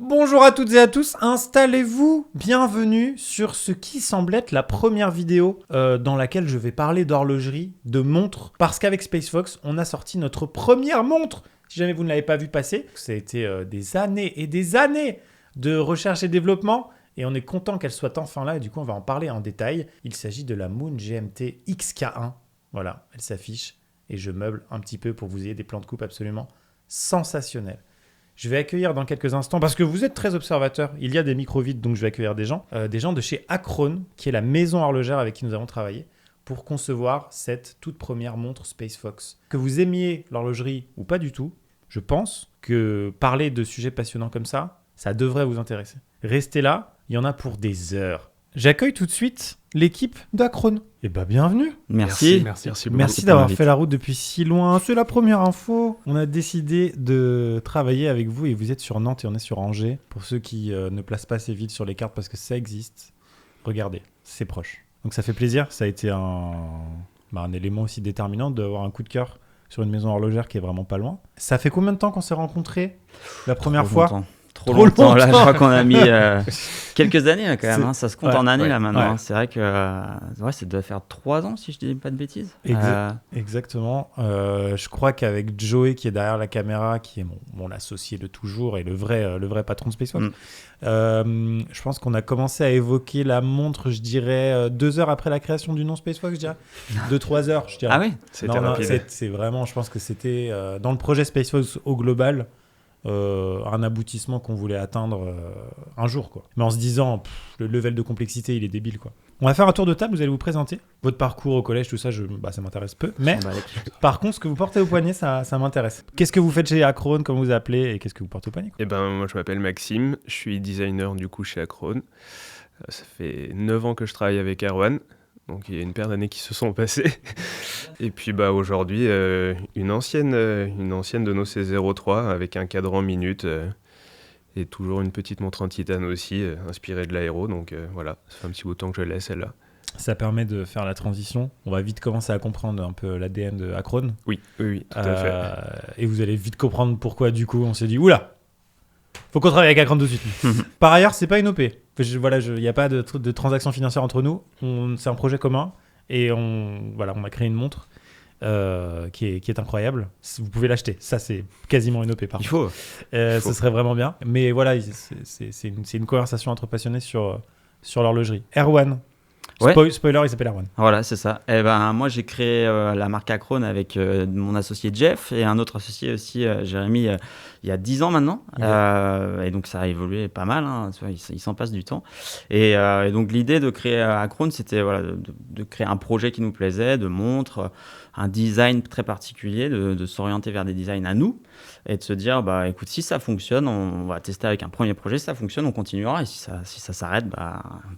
Bonjour à toutes et à tous, installez-vous, bienvenue sur ce qui semble être la première vidéo dans laquelle je vais parler d'horlogerie, de montres, parce qu'avec SpaceFox, on a sorti notre première montre. Si jamais vous ne l'avez pas vu passer, ça a été des années et des années de recherche et développement, et on est content qu'elle soit enfin là, et du coup on va en parler en détail. Il s'agit de la Moon GMT XK1, voilà, elle s'affiche, et je meuble un petit peu pour que vous ayez des plans de coupe absolument sensationnels. Je vais accueillir dans quelques instants, parce que vous êtes très observateurs, il y a des micros vides, donc je vais accueillir des gens de chez Acrone, qui est la maison horlogère avec qui nous avons travaillé, pour concevoir cette toute première montre SpaceFox. Que vous aimiez l'horlogerie ou pas du tout, je pense que parler de sujets passionnants comme ça devrait vous intéresser. Restez là, il y en a pour des heures. J'accueille tout de suite l'équipe d'Acrone. Eh ben bienvenue. Merci beaucoup. Merci d'avoir fait la route depuis si loin. C'est la première info. On a décidé de travailler avec vous et vous êtes sur Nantes et on est sur Angers. Pour ceux qui ne placent pas ces villes sur les cartes parce que ça existe, regardez, c'est proche. Donc ça fait plaisir. Ça a été un élément aussi déterminant d'avoir un coup de cœur sur une maison horlogère qui est vraiment pas loin. Ça fait combien de temps qu'on s'est rencontrés la première fois ? Trop longtemps. Là, je crois qu'on a mis quelques années là, quand même. Ça se compte en années là maintenant. C'est vrai que ça doit faire 3 ans si je dis pas de bêtises. Exactement. Je crois qu'avec Joey qui est derrière la caméra, qui est mon associé de toujours et le vrai patron de SpaceFox, je pense qu'on a commencé à évoquer la montre, je dirais 2 heures après la création du nom SpaceFox, je dirais 2-3 heures, je dirais. Ah oui, c'était rapide. C'est vraiment, je pense que c'était dans le projet SpaceFox au global. Un aboutissement qu'on voulait atteindre un jour, quoi. Mais en se disant, le level de complexité, il est débile, quoi. On va faire un tour de table, vous allez vous présenter. Votre parcours au collège, tout ça, ça m'intéresse peu. Mais par contre, ce que vous portez au poignet, ça m'intéresse. Qu'est-ce que vous faites chez Acrone, comme vous appelez, et qu'est-ce que vous portez au poignet, quoi ? Moi, je m'appelle Maxime, je suis designer du coup chez Acrone. Ça fait 9 ans que je travaille avec Erwan. Donc il y a une paire d'années qui se sont passées. Et puis aujourd'hui, une ancienne de nos C03 avec un cadran minute et toujours une petite montre en titane aussi, inspirée de l'aéro. Donc voilà, ça fait un petit bout de temps que je l'ai celle-là. Ça permet de faire la transition. On va vite commencer à comprendre un peu l'ADN de Acrone. Oui, tout à fait. Et vous allez vite comprendre pourquoi du coup on s'est dit, oula, faut qu'on travaille avec Acrone tout de suite. Par ailleurs, c'est pas une OP. Il n'y a pas de transaction financière entre nous. C'est un projet commun et on a créé une montre qui est incroyable. Vous pouvez l'acheter. Ça, c'est quasiment une OP. Il faut. Ce serait vraiment bien. Mais voilà, c'est une conversation entre passionnés sur l'horlogerie. Erwan. Spoiler, il s'appelle Erwan. Voilà, c'est ça. Moi, j'ai créé la marque Acrone avec mon associé Jeff et un autre associé aussi, Jérémy, il y a 10 ans maintenant. Et donc, ça a évolué pas mal. Hein. Tu vois, il s'en passe du temps. Et donc, l'idée de créer Acrone, c'était de créer un projet qui nous plaisait, de montre, un design très particulier, de s'orienter vers des designs à nous et de se dire, écoute, si ça fonctionne, on va tester avec un premier projet. Si ça fonctionne, on continuera. Et si ça s'arrête,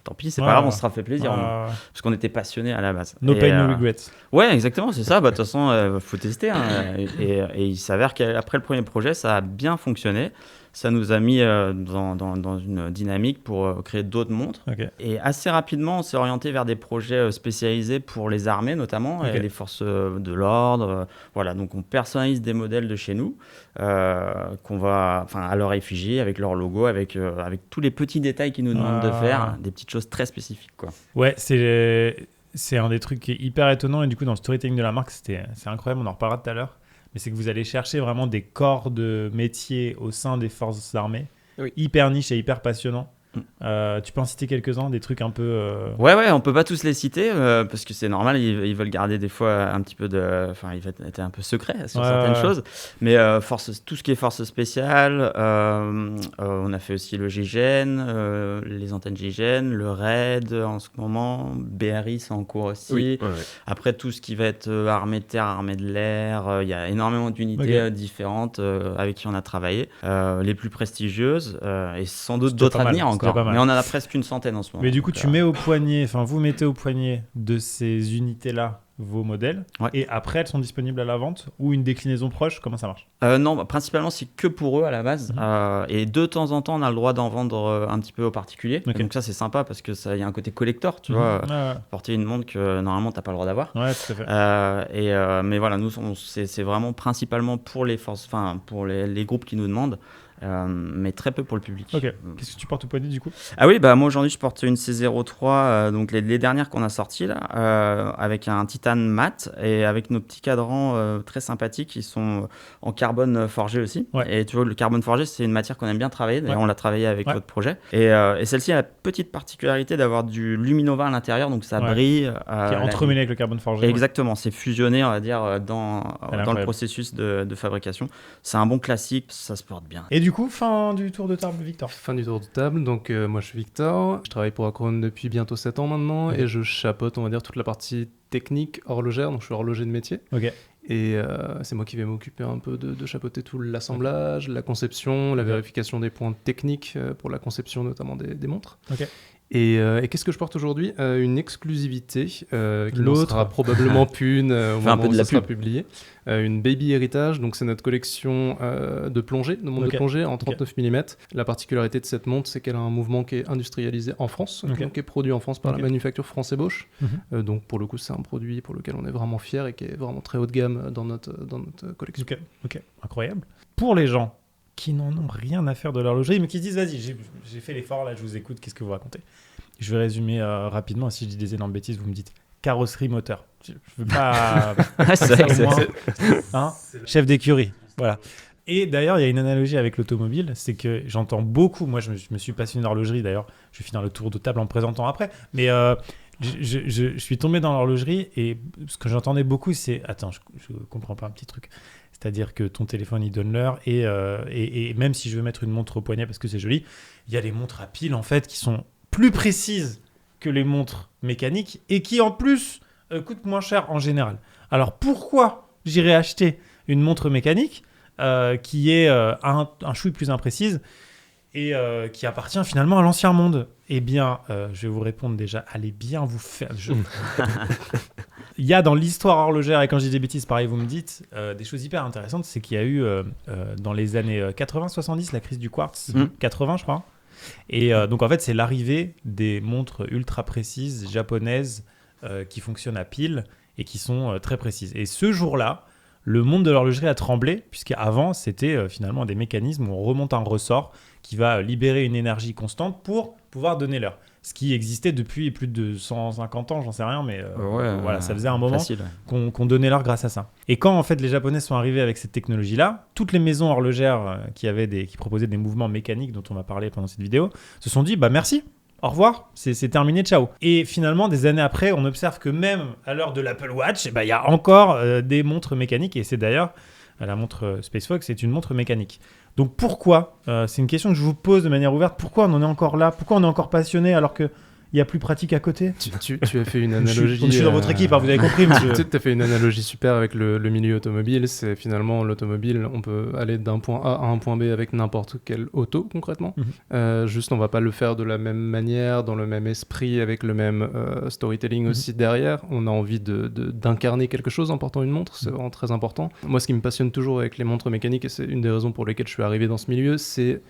tant pis, c'est pas grave, on se sera fait plaisir. Parce qu'on était passionnés à la base. No pain, no regrets. Ouais, exactement, c'est ça. De toute façon, faut tester. Hein, et il s'avère qu'après le premier projet, ça a bien fonctionné. Ça nous a mis dans une dynamique pour créer d'autres montres. Okay. Et assez rapidement, on s'est orienté vers des projets spécialisés pour les armées, notamment, et les forces de l'ordre. Voilà, donc on personnalise des modèles de chez nous qu'on va, à leur effigie, avec leur logo, avec tous les petits détails qu'ils nous demandent de faire, des petites choses très spécifiques, quoi. Ouais, c'est un des trucs qui est hyper étonnant. Et du coup, dans le storytelling de la marque, c'est incroyable. On en reparlera tout à l'heure. Mais c'est que vous allez chercher vraiment des corps de métier au sein des forces armées, hyper niche et hyper passionnant. Tu peux en citer quelques-uns, des trucs un peu... Ouais, on peut pas tous les citer parce que c'est normal, ils veulent garder des fois un petit peu ils veulent être un peu secrets sur certaines choses. Mais tout ce qui est force spéciale, on a fait aussi le GIGN, les antennes GIGN, le RAID en ce moment, BRI c'est en cours aussi. Oui. Après tout ce qui va être armée de terre, armée de l'air, il y a énormément d'unités différentes avec qui on a travaillé, les plus prestigieuses et sans doute d'autres à venir encore. Mais on en a presque une centaine en ce moment. Mais du coup, vous mettez au poignet de ces unités-là vos modèles et après, elles sont disponibles à la vente ou une déclinaison proche. Comment ça marche ? Non, principalement, c'est que pour eux à la base. Et de temps en temps, on a le droit d'en vendre un petit peu aux particuliers. Donc ça, c'est sympa parce qu'il y a un côté collector, tu vois. Porter une montre que normalement, tu n'as pas le droit d'avoir. Ouais, tout à fait. Mais voilà, nous, c'est vraiment principalement pour les forces, pour les groupes qui nous demandent. mais très peu pour le public. Ok. Qu'est-ce que tu portes au poignet du coup? Ah oui, bah moi aujourd'hui je porte une C03, donc les dernières qu'on a sorties là, avec un titane mat et avec nos petits cadrans très sympathiques qui sont en carbone forgé aussi. Ouais. Et tu vois, le carbone forgé, c'est une matière qu'on aime bien travailler. D'ailleurs, Ouais. on l'a travaillé avec Ouais. votre projet. Et celle-ci a la petite particularité d'avoir du luminova à l'intérieur, donc ça Ouais. brille. Qui est entremêlé avec le carbone forgé. Ouais. Exactement, c'est fusionné, on va dire, dans le incroyable. processus de fabrication. C'est un bon classique, ça se porte bien. Et du coup, fin du tour de table, Victor. Fin du tour de table, donc moi je suis Victor, je travaille pour Acron depuis bientôt 7 ans maintenant Ok. et je chapeaute on va dire toute la partie technique horlogère, donc je suis horloger de métier Ok. et c'est moi qui vais m'occuper un peu de chapeauter tout l'assemblage, la conception, la vérification des points techniques pour la conception notamment des montres. Ok. Et qu'est-ce que je porte aujourd'hui? Une exclusivité qui n'en L'autre. sera probablement plus une au Fais un moment peu de où la ça sera pub. publié. Une Baby Héritage, donc c'est notre collection de plongée, de montre Ok. de plongée en 39 mm. La particularité de cette montre, c'est qu'elle a un mouvement qui est industrialisé en France, Ok. donc qui est produit en France par Ok. la manufacture France et Bosch. Mhm. Donc pour le coup, c'est un produit pour lequel on est vraiment fier et qui est vraiment très haut de gamme dans notre collection. Ok. Ok. Incroyable. Pour les gens qui n'en ont rien à faire de l'horlogerie, mais qui se disent vas-y, j'ai fait l'effort, là, je vous écoute, qu'est-ce que vous racontez? Je vais résumer rapidement. Si je dis des énormes bêtises, vous me dites carrosserie, moteur. Je veux pas. C'est vrai que au moins, c'est- hein, chef d'écurie. Voilà. Et d'ailleurs, il y a une analogie avec l'automobile, c'est que j'entends beaucoup. Moi, je me suis passionné d'horlogerie. D'ailleurs, je vais finir le tour de table en présentant après. Mais je suis tombé dans l'horlogerie et ce que j'entendais beaucoup, c'est attends, je comprends pas un petit truc. C'est-à-dire que ton téléphone, il donne l'heure et même si je veux mettre une montre au poignet parce que c'est joli, il y a les montres à pile en fait qui sont plus précises que les montres mécaniques et qui en plus coûtent moins cher en général. Alors pourquoi j'irais acheter une montre mécanique qui est un chouï plus imprécise et qui appartient finalement à l'ancien monde? Eh bien, je vais vous répondre déjà, allez bien vous faire... Il y a dans l'histoire horlogère, et quand je dis des bêtises, pareil, vous me dites, des choses hyper intéressantes, c'est qu'il y a eu dans les années 80-70 la crise du quartz, 80 je crois. Et donc en fait, c'est l'arrivée des montres ultra précises japonaises qui fonctionnent à pile et qui sont très précises. Et ce jour-là, le monde de l'horlogerie a tremblé, puisqu'avant, c'était finalement des mécanismes où on remonte un ressort qui va libérer une énergie constante pour pouvoir donner l'heure. Ce qui existait depuis plus de 150 ans, j'en sais rien, mais voilà, ça faisait un moment facile, ouais. qu'on donnait l'heure grâce à ça. Et quand en fait les Japonais sont arrivés avec cette technologie-là, toutes les maisons horlogères qui proposaient des mouvements mécaniques dont on va parler pendant cette vidéo, se sont dit bah merci, au revoir, c'est terminé, ciao. Et finalement, des années après, on observe que même à l'heure de l'Apple Watch, il y a encore des montres mécaniques, et c'est d'ailleurs la montre Space Fox, c'est une montre mécanique. Donc pourquoi, c'est une question que je vous pose de manière ouverte, pourquoi on en est encore là, pourquoi on est encore passionné alors qu'il y a plus pratique à côté? Tu as fait une analogie. Je suis dans votre équipe, hein, vous avez compris, monsieur. Tu as fait une analogie super avec le milieu automobile. C'est finalement l'automobile, on peut aller d'un point A à un point B avec n'importe quelle auto concrètement. Juste, on va pas le faire de la même manière, dans le même esprit, avec le même storytelling aussi derrière. On a envie d'incarner quelque chose en portant une montre, c'est vraiment très important. Moi, ce qui me passionne toujours avec les montres mécaniques, et c'est une des raisons pour lesquelles je suis arrivé dans ce milieu, c'est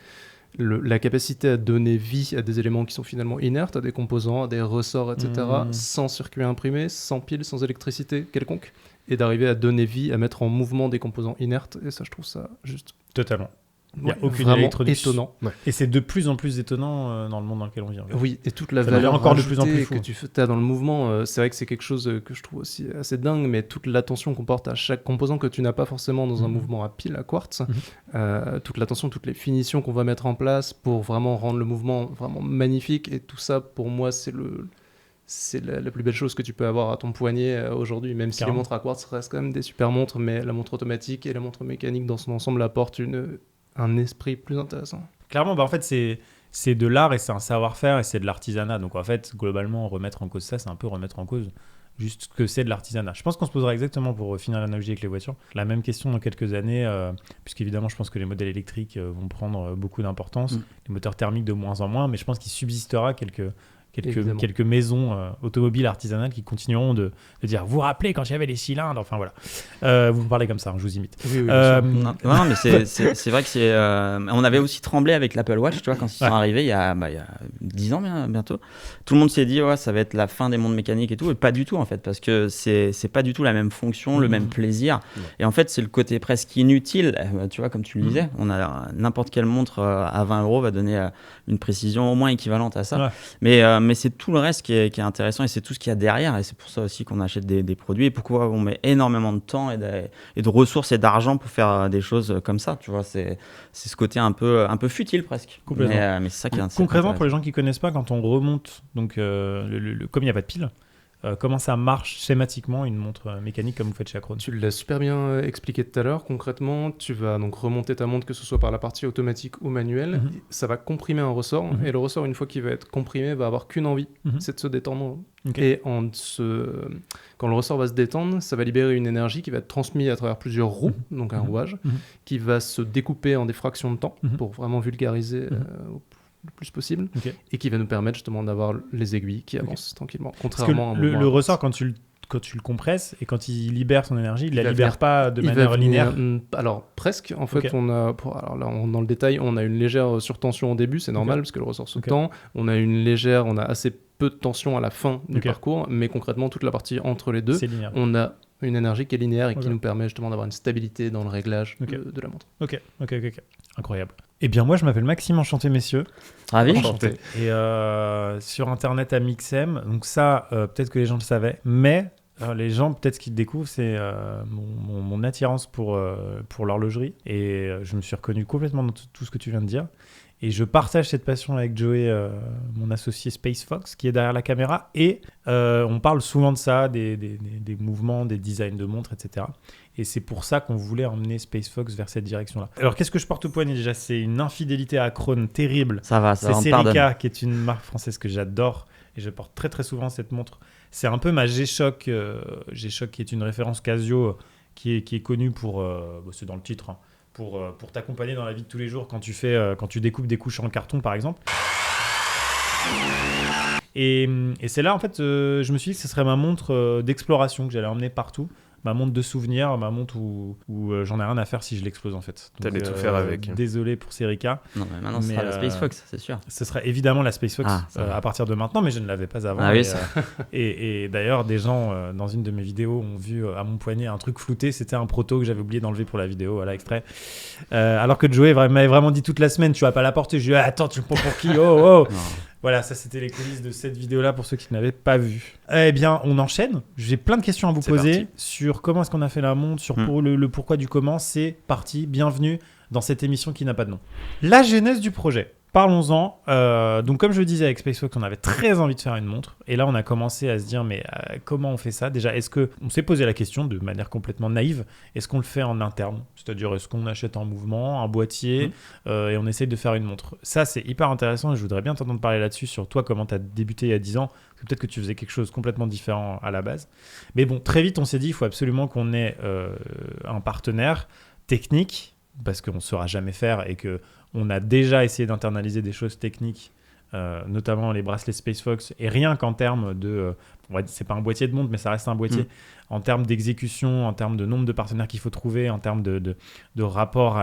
la capacité à donner vie à des éléments qui sont finalement inertes, à des composants, à des ressorts, etc., sans circuit imprimé, sans pile, sans électricité quelconque, et d'arriver à donner vie, à mettre en mouvement des composants inertes, et ça, je trouve ça juste... Totalement. Il n'y a aucune vraiment électronique. étonnant. Ouais. Et c'est de plus en plus étonnant dans le monde dans lequel on vit. Oui, et toute la Ça devient valeur encore de plus en plus ajoutée fou. que tu as dans le mouvement, c'est vrai que c'est quelque chose que je trouve aussi assez dingue, mais toute l'attention qu'on porte à chaque composant que tu n'as pas forcément dans un mouvement à pile, à quartz, toute l'attention, toutes les finitions qu'on va mettre en place pour vraiment rendre le mouvement vraiment magnifique, et tout ça, pour moi, c'est la plus belle chose que tu peux avoir à ton poignet aujourd'hui, même si les Carrément. montres à quartz restent quand même des super montres, mais la montre automatique et la montre mécanique dans son ensemble apportent un esprit plus intéressant. Clairement, en fait, c'est de l'art et c'est un savoir-faire et c'est de l'artisanat. Donc en fait, globalement, remettre en cause ça, c'est un peu remettre en cause juste ce que c'est de l'artisanat. Je pense qu'on se posera exactement, pour finir l'analogie avec les voitures, la même question dans quelques années, puisqu'évidemment, je pense que les modèles électriques vont prendre beaucoup d'importance, les moteurs thermiques de moins en moins, mais je pense qu'il subsistera quelques maisons automobiles artisanales qui continueront de dire vous vous rappelez quand il y avait les cylindres, enfin voilà. Vous me parlez comme ça, je vous imite. Oui, bien sûr. Non, mais c'est vrai que on avait aussi tremblé avec l'Apple Watch, tu vois, quand ils sont arrivés il y a 10 ans bientôt. Tout le monde s'est dit, ouais, ça va être la fin des montres mécaniques et tout, et pas du tout en fait, parce que c'est pas du tout la même fonction, le même plaisir. Et en fait, c'est le côté presque inutile. Tu vois, comme tu le disais, on a n'importe quelle montre à 20 € va donner une précision au moins équivalente à ça. Mais c'est tout le reste qui est intéressant, et c'est tout ce qu'il y a derrière, et c'est pour ça aussi qu'on achète des produits, et pourquoi on met énormément de temps et de ressources et d'argent pour faire des choses comme ça. Tu vois, c'est ce côté un peu futile presque. Complètement. Mais c'est ça qui est concrètement, pour les gens qui connaissent pas, quand on remonte, donc comme il n'y a pas de pile, comment ça marche schématiquement une montre mécanique comme vous faites chez Acrone? Tu l'as super bien expliqué tout à l'heure. Concrètement, tu vas donc remonter ta montre, que ce soit par la partie automatique ou manuelle. Ça va comprimer un ressort, et le ressort, une fois qu'il va être comprimé, va avoir qu'une envie, c'est de se détendre. Et quand le ressort va se détendre, ça va libérer une énergie qui va être transmise à travers plusieurs roues, donc un rouage, qui va se découper en des fractions de temps pour vraiment vulgariser le plus possible, et qui va nous permettre justement d'avoir les aiguilles qui avancent tranquillement, contrairement à le ressort, quand tu le compresses et quand il libère son énergie, il la libère pas de manière linéaire. Alors presque, en fait, alors là, dans le détail, on a une légère surtension au début, c'est normal parce que le ressort se tend. On a assez peu de tension à la fin du parcours, mais concrètement toute la partie entre les deux, on a une énergie qui est linéaire et qui nous permet justement d'avoir une stabilité dans le réglage de la montre. Ok. Incroyable. Eh bien, moi, je m'appelle Maxime, enchanté, messieurs. Ravi. Enchanté. Et sur Internet à Mixem, donc ça, peut-être que les gens le savaient, mais les gens, peut-être ce qu'ils découvrent, c'est mon attirance pour l'horlogerie. Et je me suis reconnu complètement dans tout ce que tu viens de dire. Et je partage cette passion avec Joey, mon associé Space Fox, qui est derrière la caméra. Et on parle souvent de ça, des mouvements, des designs de montres, etc. Et c'est pour ça qu'on voulait emmener Space Fox vers cette direction-là. Alors, qu'est-ce que je porte au poignet déjà? C'est une infidélité à Acrone terrible. Ça va, c'est Serica, qui est une marque française que j'adore. Et je porte très très souvent cette montre. C'est un peu ma G-Shock, qui est une référence Casio qui est connue pour... c'est dans le titre, hein, pour t'accompagner dans la vie de tous les jours quand tu découpes des couches en carton, par exemple. Et c'est là, en fait, je me suis dit que ce serait ma montre d'exploration que j'allais emmener partout. Ma montre de souvenir, ma montre où j'en ai rien à faire si je l'explose, en fait. T'allais tout faire avec. Désolé pour Serica. Non, mais maintenant, ce sera la Space Fox, c'est sûr. Ce sera évidemment la Space Fox à partir de maintenant, mais je ne l'avais pas avant. Ah oui, et d'ailleurs, des gens, dans une de mes vidéos, ont vu à mon poignet un truc flouté. C'était un proto que j'avais oublié d'enlever pour la vidéo, voilà, extrait. Alors que Joey m'avait vraiment dit toute la semaine, tu vas pas la porter. Je lui ai dit, attends, tu me prends pour qui? Oh. Voilà, ça c'était les coulisses de cette vidéo-là pour ceux qui ne l'avaient pas vue. Eh bien, on enchaîne. J'ai plein de questions à vous poser sur comment est-ce qu'on a fait la montre, sur le pourquoi du comment. C'est parti, bienvenue dans cette émission qui n'a pas de nom. La genèse du projet. Parlons-en. Donc, comme je le disais avec SpaceFox, on avait très envie de faire une montre. Et là, on a commencé à se dire, mais comment on fait ça? Déjà, on s'est posé la question de manière complètement naïve, est-ce qu'on le fait en interne? C'est-à-dire, est-ce qu'on achète un mouvement, un boîtier, et on essaye de faire une montre? Ça, c'est hyper intéressant et je voudrais bien t'entendre parler là-dessus, sur toi, comment tu as débuté il y a 10 ans. Parce que peut-être que tu faisais quelque chose complètement différent à la base. Mais bon, très vite, on s'est dit, il faut absolument qu'on ait un partenaire technique, parce qu'on ne saura jamais faire et que on a déjà essayé d'internaliser des choses techniques, notamment les bracelets SpaceFox, et rien qu'en termes de... c'est pas un boîtier de montre, mais ça reste un boîtier. En termes d'exécution, en termes de nombre de partenaires qu'il faut trouver, en termes de rapport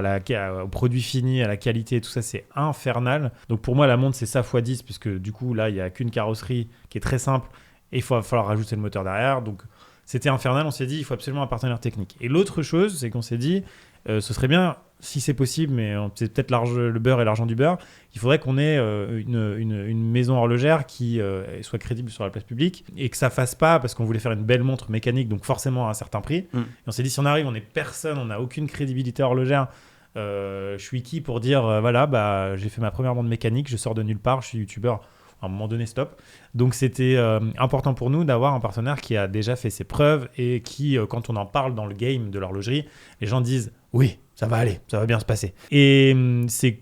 au produit fini, à la qualité, tout ça, c'est infernal. Donc pour moi, la montre, c'est ça x10, puisque du coup, là, il n'y a qu'une carrosserie qui est très simple, et il va falloir rajouter le moteur derrière. Donc c'était infernal, on s'est dit, il faut absolument un partenaire technique. Et l'autre chose, c'est qu'on s'est dit, ce serait bien, si c'est possible, mais c'est peut-être le beurre et l'argent du beurre, il faudrait qu'on ait une maison horlogère qui soit crédible sur la place publique et que ça fasse pas, parce qu'on voulait faire une belle montre mécanique, donc forcément à un certain prix. Et on s'est dit, si on arrive, on n'est personne, on n'a aucune crédibilité horlogère. Je suis qui pour dire, j'ai fait ma première montre mécanique, je sors de nulle part, je suis youtubeur. À un moment donné, stop. Donc, c'était important pour nous d'avoir un partenaire qui a déjà fait ses preuves et qui, quand on en parle dans le game de l'horlogerie, les gens disent « Oui, ça va aller, ça va bien se passer ». Et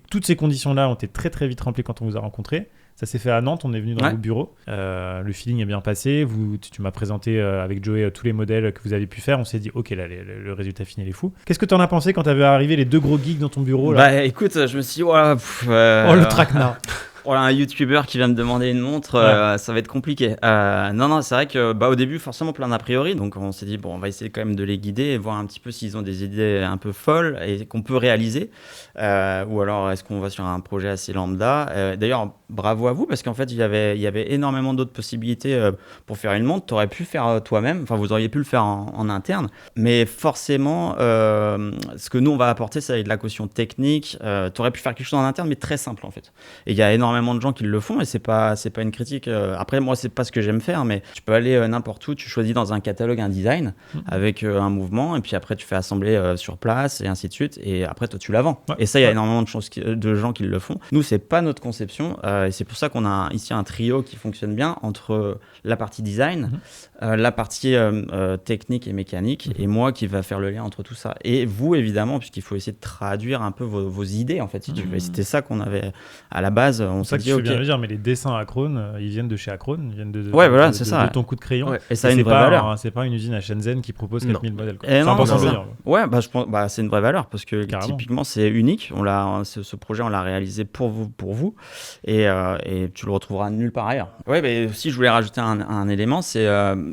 toutes ces conditions-là ont été très, très vite remplies quand on vous a rencontrés. Ça s'est fait à Nantes, on est venu dans vos bureaux. Le feeling est bien passé. Tu m'as présenté avec Joey tous les modèles que vous avez pu faire. On s'est dit, ok, là, le résultat final est fou. Qu'est-ce que tu en as pensé quand tu avais arrivé les deux gros geeks dans ton bureau là? Bah écoute, je me suis dit, le traquenard. Voilà, un YouTuber qui vient me demander une montre, ça va être compliqué. Non, c'est vrai que au début, forcément, plein d'a priori. Donc, on s'est dit, on va essayer quand même de les guider et voir un petit peu s'ils ont des idées un peu folles et qu'on peut réaliser. Ou alors, est-ce qu'on va sur un projet assez lambda. D'ailleurs, bravo à vous, parce qu'en fait, il y avait énormément d'autres possibilités pour faire une montre. Tu aurais pu faire toi-même, enfin, vous auriez pu le faire en interne, mais forcément, ce que nous, on va apporter, c'est de la caution technique. Tu aurais pu faire quelque chose en interne, mais très simple, en fait. Et il y a énormément de gens qui le font, et c'est pas une critique. Après, moi, c'est pas ce que j'aime faire, mais tu peux aller n'importe où, tu choisis dans un catalogue un design avec un mouvement, et puis après, tu fais assembler sur place, et ainsi de suite, et après, toi, tu la vends. Ouais. Et ça, il y a énormément de gens qui le font. Nous, c'est pas notre conception, et c'est pour ça qu'on a ici un trio qui fonctionne bien entre la partie design, la partie technique et mécanique, et moi qui va faire le lien entre tout ça. Et vous, évidemment, puisqu'il faut essayer de traduire un peu vos idées, en fait, si tu veux. Et c'était ça qu'on avait à la base. On s'est dit, tu fais bien le dire, mais les dessins Acrone, ils viennent de chez Acrone, ils viennent de ton coup de crayon. Ouais. Et ça a une vraie valeur. C'est pas une usine à Shenzhen qui propose 4000 modèles. Quoi. Ouais, je pense, c'est une vraie valeur, parce que typiquement, c'est unique. Ce projet, on l'a réalisé pour vous, et tu le retrouveras nulle part ailleurs. Ouais, mais si je voulais rajouter un élément, c'est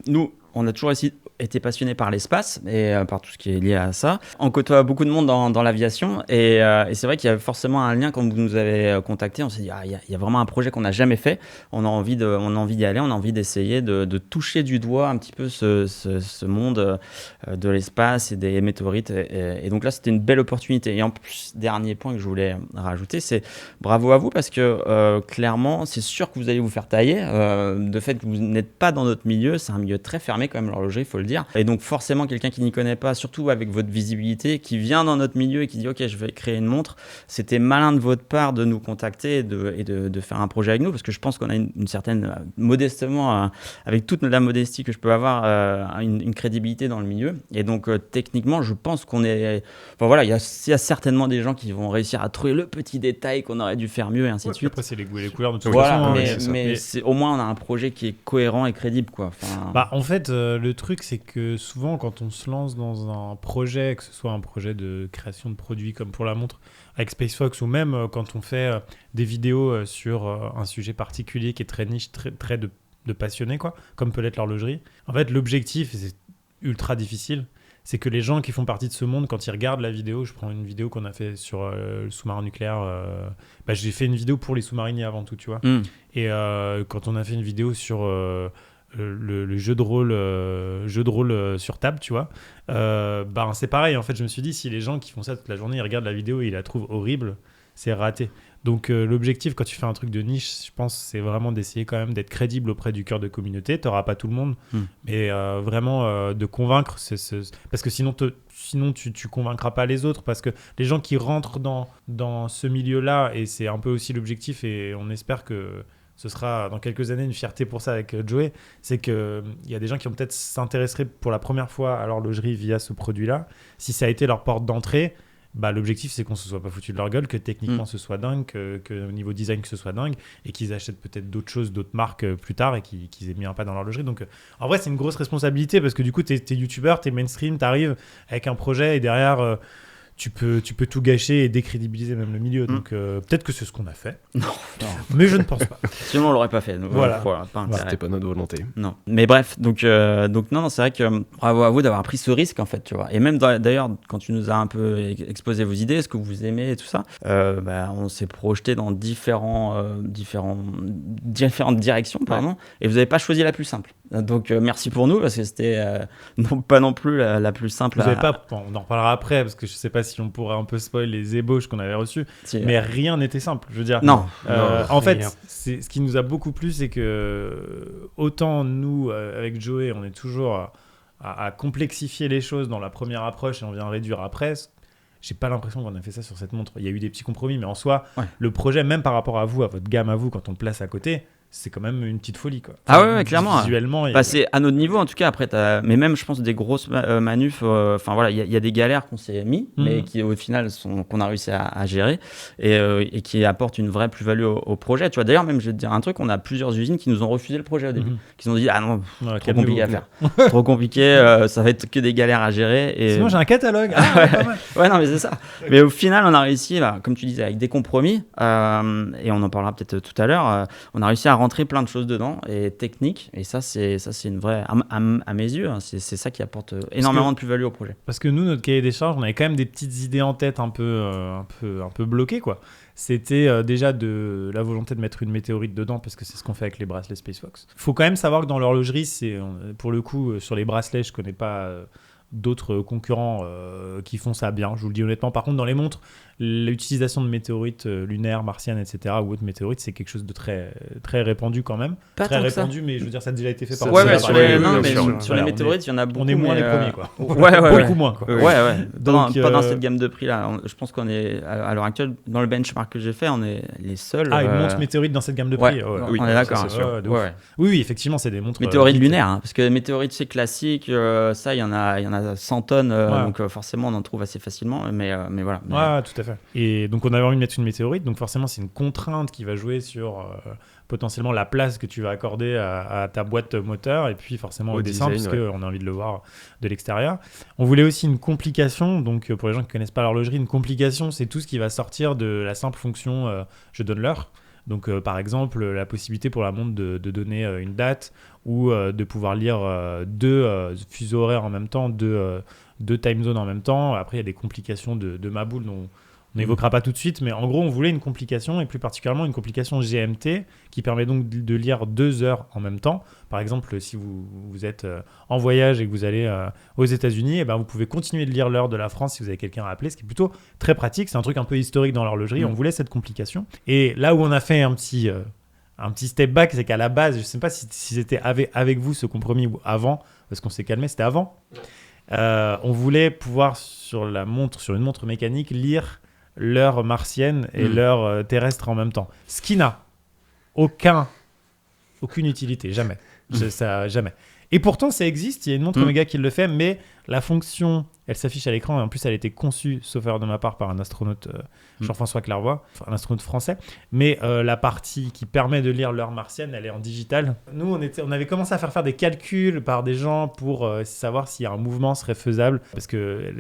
nous, on a toujours été passionnés par l'espace et par tout ce qui est lié à ça. On côtoie beaucoup de monde dans l'aviation, et c'est vrai qu'il y a forcément un lien. Quand vous nous avez contacté, on s'est dit il y a vraiment un projet qu'on n'a jamais fait. On a envie d'y aller, on a envie d'essayer de toucher du doigt un petit peu ce monde de l'espace et des météorites, et donc là c'était une belle opportunité. Et en plus, dernier point que je voulais rajouter, c'est bravo à vous, parce que clairement c'est sûr que vous allez vous faire tailler de fait que vous n'êtes pas dans notre milieu. C'est un milieu très fermé quand même, l'horlogerie, il faut le dire. Et donc forcément, quelqu'un qui n'y connaît pas, surtout avec votre visibilité, qui vient dans notre milieu et qui dit ok, je vais créer une montre, c'était malin de votre part de nous contacter et de faire un projet avec nous, parce que je pense qu'on a une certaine, modestement, avec toute la modestie que je peux avoir, une crédibilité dans le milieu. Et donc techniquement, je pense qu'on est... Enfin voilà, il y a certainement des gens qui vont réussir à trouver le petit détail qu'on aurait dû faire mieux, et ainsi de suite. Après, c'est les goûts et les couleurs de toute façon. Voilà, mais au moins, on a un projet qui est cohérent et crédible, quoi. En fait, le truc, c'est que souvent, quand on se lance dans un projet, que ce soit un projet de création de produits comme pour la montre avec SpaceFox, ou même quand on fait des vidéos sur un sujet particulier qui est très niche, très de passionné, quoi, comme peut l'être l'horlogerie. En fait, l'objectif, et c'est ultra difficile, c'est que les gens qui font partie de ce monde, quand ils regardent la vidéo, je prends une vidéo qu'on a fait sur le sous-marin nucléaire, j'ai fait une vidéo pour les sous-mariniers avant tout, tu vois. Et quand on a fait une vidéo sur... le jeu de rôle sur table, tu vois, c'est pareil. En fait, je me suis dit, si les gens qui font ça toute la journée, ils regardent la vidéo et ils la trouvent horrible, c'est raté. Donc l'objectif, quand tu fais un truc de niche, je pense, c'est vraiment d'essayer quand même d'être crédible auprès du cœur de communauté. T'auras pas tout le monde, mais vraiment de convaincre, parce que sinon tu convaincras pas les autres, parce que les gens qui rentrent dans ce milieu-là, et c'est un peu aussi l'objectif, et on espère que ce sera dans quelques années une fierté pour ça avec Joey, c'est qu'il y a des gens qui vont peut-être s'intéresser pour la première fois à l'horlogerie via ce produit-là. Si ça a été leur porte d'entrée, l'objectif c'est qu'on se soit pas foutu de leur gueule, que techniquement ce soit dingue, que au niveau design que ce soit dingue, et qu'ils achètent peut-être d'autres choses, d'autres marques plus tard, et qu'ils aient mis un pas dans l'horlogerie. Donc en vrai c'est une grosse responsabilité, parce que du coup t'es youtubeur, t'es mainstream, t'arrives avec un projet, et derrière... Tu peux tout gâcher et décrédibiliser même le milieu. Donc peut-être que c'est ce qu'on a fait. Non. Mais je ne pense pas. Sinon on l'aurait pas fait. Voilà. C'était pas notre volonté. Non. Mais bref, donc non, c'est vrai que bravo à vous d'avoir pris ce risque, en fait, tu vois. Et même d'ailleurs, quand tu nous as un peu exposé vos idées, ce que vous aimez et tout ça, on s'est projeté dans différentes directions, pardon. Et vous n'avez pas choisi la plus simple. Donc merci pour nous, parce que c'était pas non plus la plus simple. Vous avez pas, on en reparlera après, parce que je sais pas si on pourrait un peu spoil les ébauches qu'on avait reçues, mais rien n'était simple, je veux dire. Non. En fait, ce qui nous a beaucoup plu, c'est que autant nous, avec Joey, on est toujours à complexifier les choses dans la première approche, et on vient réduire après. J'ai pas l'impression qu'on a fait ça sur cette montre. Il y a eu des petits compromis, mais en soi, le projet, même par rapport à vous, à votre gamme à vous, quand on le place à côté, c'est quand même une petite folie, quoi. Ouais, clairement. Visuellement. C'est à notre niveau, en tout cas. Après, mais même, je pense, des grosses manufs. Il y a des galères qu'on s'est mis, mais qui, au final, qu'on a réussi à gérer, et qui apportent une vraie plus-value au projet. Tu vois, d'ailleurs, même, je vais te dire un truc, on a plusieurs usines qui nous ont refusé le projet au début. Qui nous ont dit, ah non, trop compliqué à faire. Trop compliqué, ça va être que des galères à gérer. Et... Sinon, j'ai un catalogue. Pas mal. Ouais, non, mais c'est ça. Mais au final, on a réussi, comme tu disais, avec des compromis, et on en parlera peut-être tout à l'heure, on a réussi à rentrer plein de choses dedans, et technique, et ça c'est une vraie, à mes yeux, c'est ça qui apporte énormément de plus-value au projet. Parce que nous, notre cahier des charges, on avait quand même des petites idées en tête un peu bloquées, quoi. c'était déjà de la volonté de mettre une météorite dedans, parce que c'est ce qu'on fait avec les bracelets SpaceFox. Il faut quand même savoir que dans l'horlogerie, pour le coup, sur les bracelets, je connais pas d'autres concurrents qui font ça bien, je vous le dis honnêtement. Par contre, dans les montres, l'utilisation de météorites lunaires, martiennes, etc., ou autres météorites, c'est quelque chose de très, très répandu quand même. Pas Très tant que ça. répandu, mais je veux dire, ça a déjà été fait par Ouais, d'autres sur appareils. les, oui, non, bien mais sûr. sur Voilà, les météorites, il y en a beaucoup. On est moins mais, les premiers, quoi. Ouais. Beaucoup moins, quoi. Ouais. Donc, Pas dans cette gamme de prix là. Je pense qu'on est à l'heure actuelle dans le benchmark que j'ai fait, on est les seuls. Ah, une montre météorite dans cette gamme de prix. Ouais, Oui, on est d'accord. ça, c'est sûr. De ouf. Oui, effectivement, c'est des montres. Météorite dites- lunaire, hein, parce que météorite c'est classique, ça il y en a 100 tonnes, Ouais. donc forcément on en trouve assez facilement, mais voilà. Mais- Ouais, tout à fait. Et donc, on avait envie de mettre une météorite, donc forcément, c'est une contrainte qui va jouer sur potentiellement la place que tu vas accorder à ta boîte moteur, et puis forcément au Au dessin, design, parce qu'on a envie de le voir de l'extérieur. On voulait aussi une complication, donc pour les gens qui connaissent pas l'horlogerie, une complication, c'est tout ce qui va sortir de la simple fonction je donne l'heure. Donc, par exemple, la possibilité pour la montre de donner une date, ou de pouvoir lire deux fuseaux horaires en même temps, deux time zones en même temps. Après, il y a des complications de Maboule dont on n'évoquera pas tout de suite, mais en gros, on voulait une complication, et plus particulièrement une complication GMT, qui permet donc de lire 2 heures en même temps. Par exemple, si vous êtes en voyage et que vous allez aux États-Unis, eh ben, vous pouvez continuer de lire l'heure de la France si vous avez quelqu'un à appeler, ce qui est plutôt très pratique. C'est un truc un peu historique dans l'horlogerie. On voulait cette complication. Et là où on a fait un petit step back, c'est qu'à la base, je ne sais pas si c'était avec vous ce compromis ou avant, parce qu'on s'est calmé, c'était avant. On voulait pouvoir, sur une montre mécanique, lire l'heure martienne et l'heure terrestre en même temps. Ce qui n'a aucune utilité, jamais. Jamais. Et pourtant, ça existe, il y a une montre Omega qui le fait, mais la fonction, elle s'affiche à l'écran, et en plus, elle a été conçue, sauf erreur de ma part, par un astronaute, Jean-François Clairvoy, un astronaute français, mais la partie qui permet de lire l'heure martienne, elle est en digital. Nous, on avait commencé à faire des calculs par des gens pour savoir si un mouvement serait faisable, parce que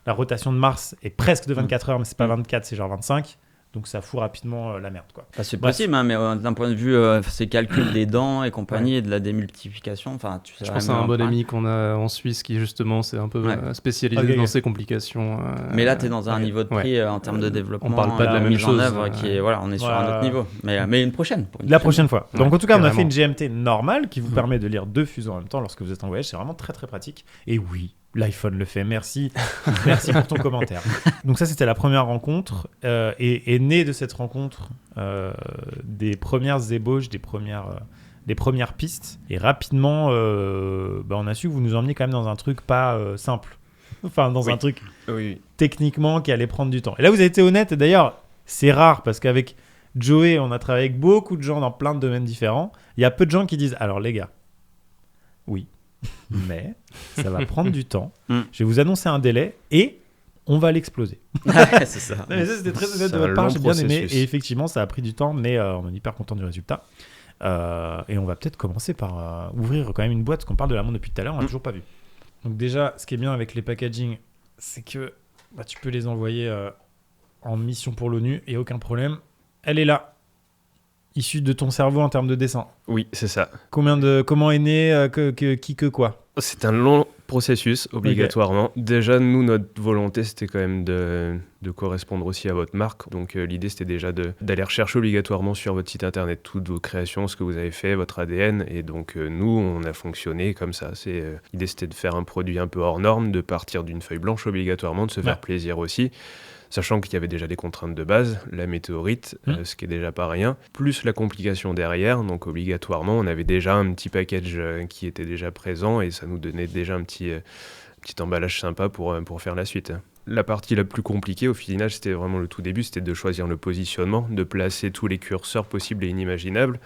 la rotation de Mars est presque de 24 heures, mais c'est pas 24, c'est genre 25. Donc ça fout rapidement la merde, quoi. Enfin, c'est possible, hein, mais d'un point de vue ces calculs des dents et compagnie, et de la démultiplication, enfin, tu sais. Je pense à un bon ami qu'on a en Suisse qui justement c'est un peu spécialisé dans ces complications. Mais là, tu es dans un niveau de prix en termes de développement. On parle pas de la même mise chose. en œuvre qui est, voilà, on est sur un autre niveau. Mais une prochaine. La prochaine fois. Donc en tout cas, on a carrément. fait une GMT normale qui vous permet de lire 2 fuseaux en même temps lorsque vous êtes en voyage. C'est vraiment très très pratique. Et oui, l'iPhone le fait. Merci pour ton commentaire. Donc ça, c'était la première rencontre. Et née de cette rencontre, des premières ébauches, des premières pistes. Et rapidement, on a su que vous nous emmeniez quand même dans un truc pas simple. Enfin, dans un truc Oui. techniquement qui allait prendre du temps. Et là, vous avez été honnête. Et d'ailleurs, c'est rare parce qu'avec Joey, on a travaillé avec beaucoup de gens dans plein de domaines différents. Il y a peu de gens qui disent « Alors les gars, oui, mais ça va prendre du temps. Je vais vous annoncer un délai et on va l'exploser. » C'est ça. Non, mais ça, c'était très honnête de C'est votre un part, long j'ai bien aimé. processus. Et effectivement, ça a pris du temps, mais on est hyper content du résultat. Et on va peut-être commencer par ouvrir quand même une boîte, parce qu'on parle de la montre depuis tout à l'heure, on n'a toujours pas vu. Donc déjà, ce qui est bien avec les packaging, c'est que tu peux les envoyer en mission pour l'ONU et aucun problème. Elle est là, issue de ton cerveau en termes de dessin. Oui, c'est ça. Comment est né quoi. C'est un long processus, obligatoirement. Déjà, nous, notre volonté, c'était quand même de correspondre aussi à votre marque. Donc, l'idée, c'était déjà d'aller rechercher obligatoirement sur votre site internet toutes vos créations, ce que vous avez fait, votre ADN. Et donc, nous, on a fonctionné comme ça. L'idée, c'était de faire un produit un peu hors norme, de partir d'une feuille blanche obligatoirement, de se faire plaisir aussi. Sachant qu'il y avait déjà des contraintes de base, la météorite, ce qui est déjà pas rien, plus la complication derrière, donc obligatoirement, on avait déjà un petit package qui était déjà présent et ça nous donnait déjà un petit emballage sympa pour faire la suite. La partie la plus compliquée au final, c'était vraiment le tout début, c'était de choisir le positionnement, de placer tous les curseurs possibles et inimaginables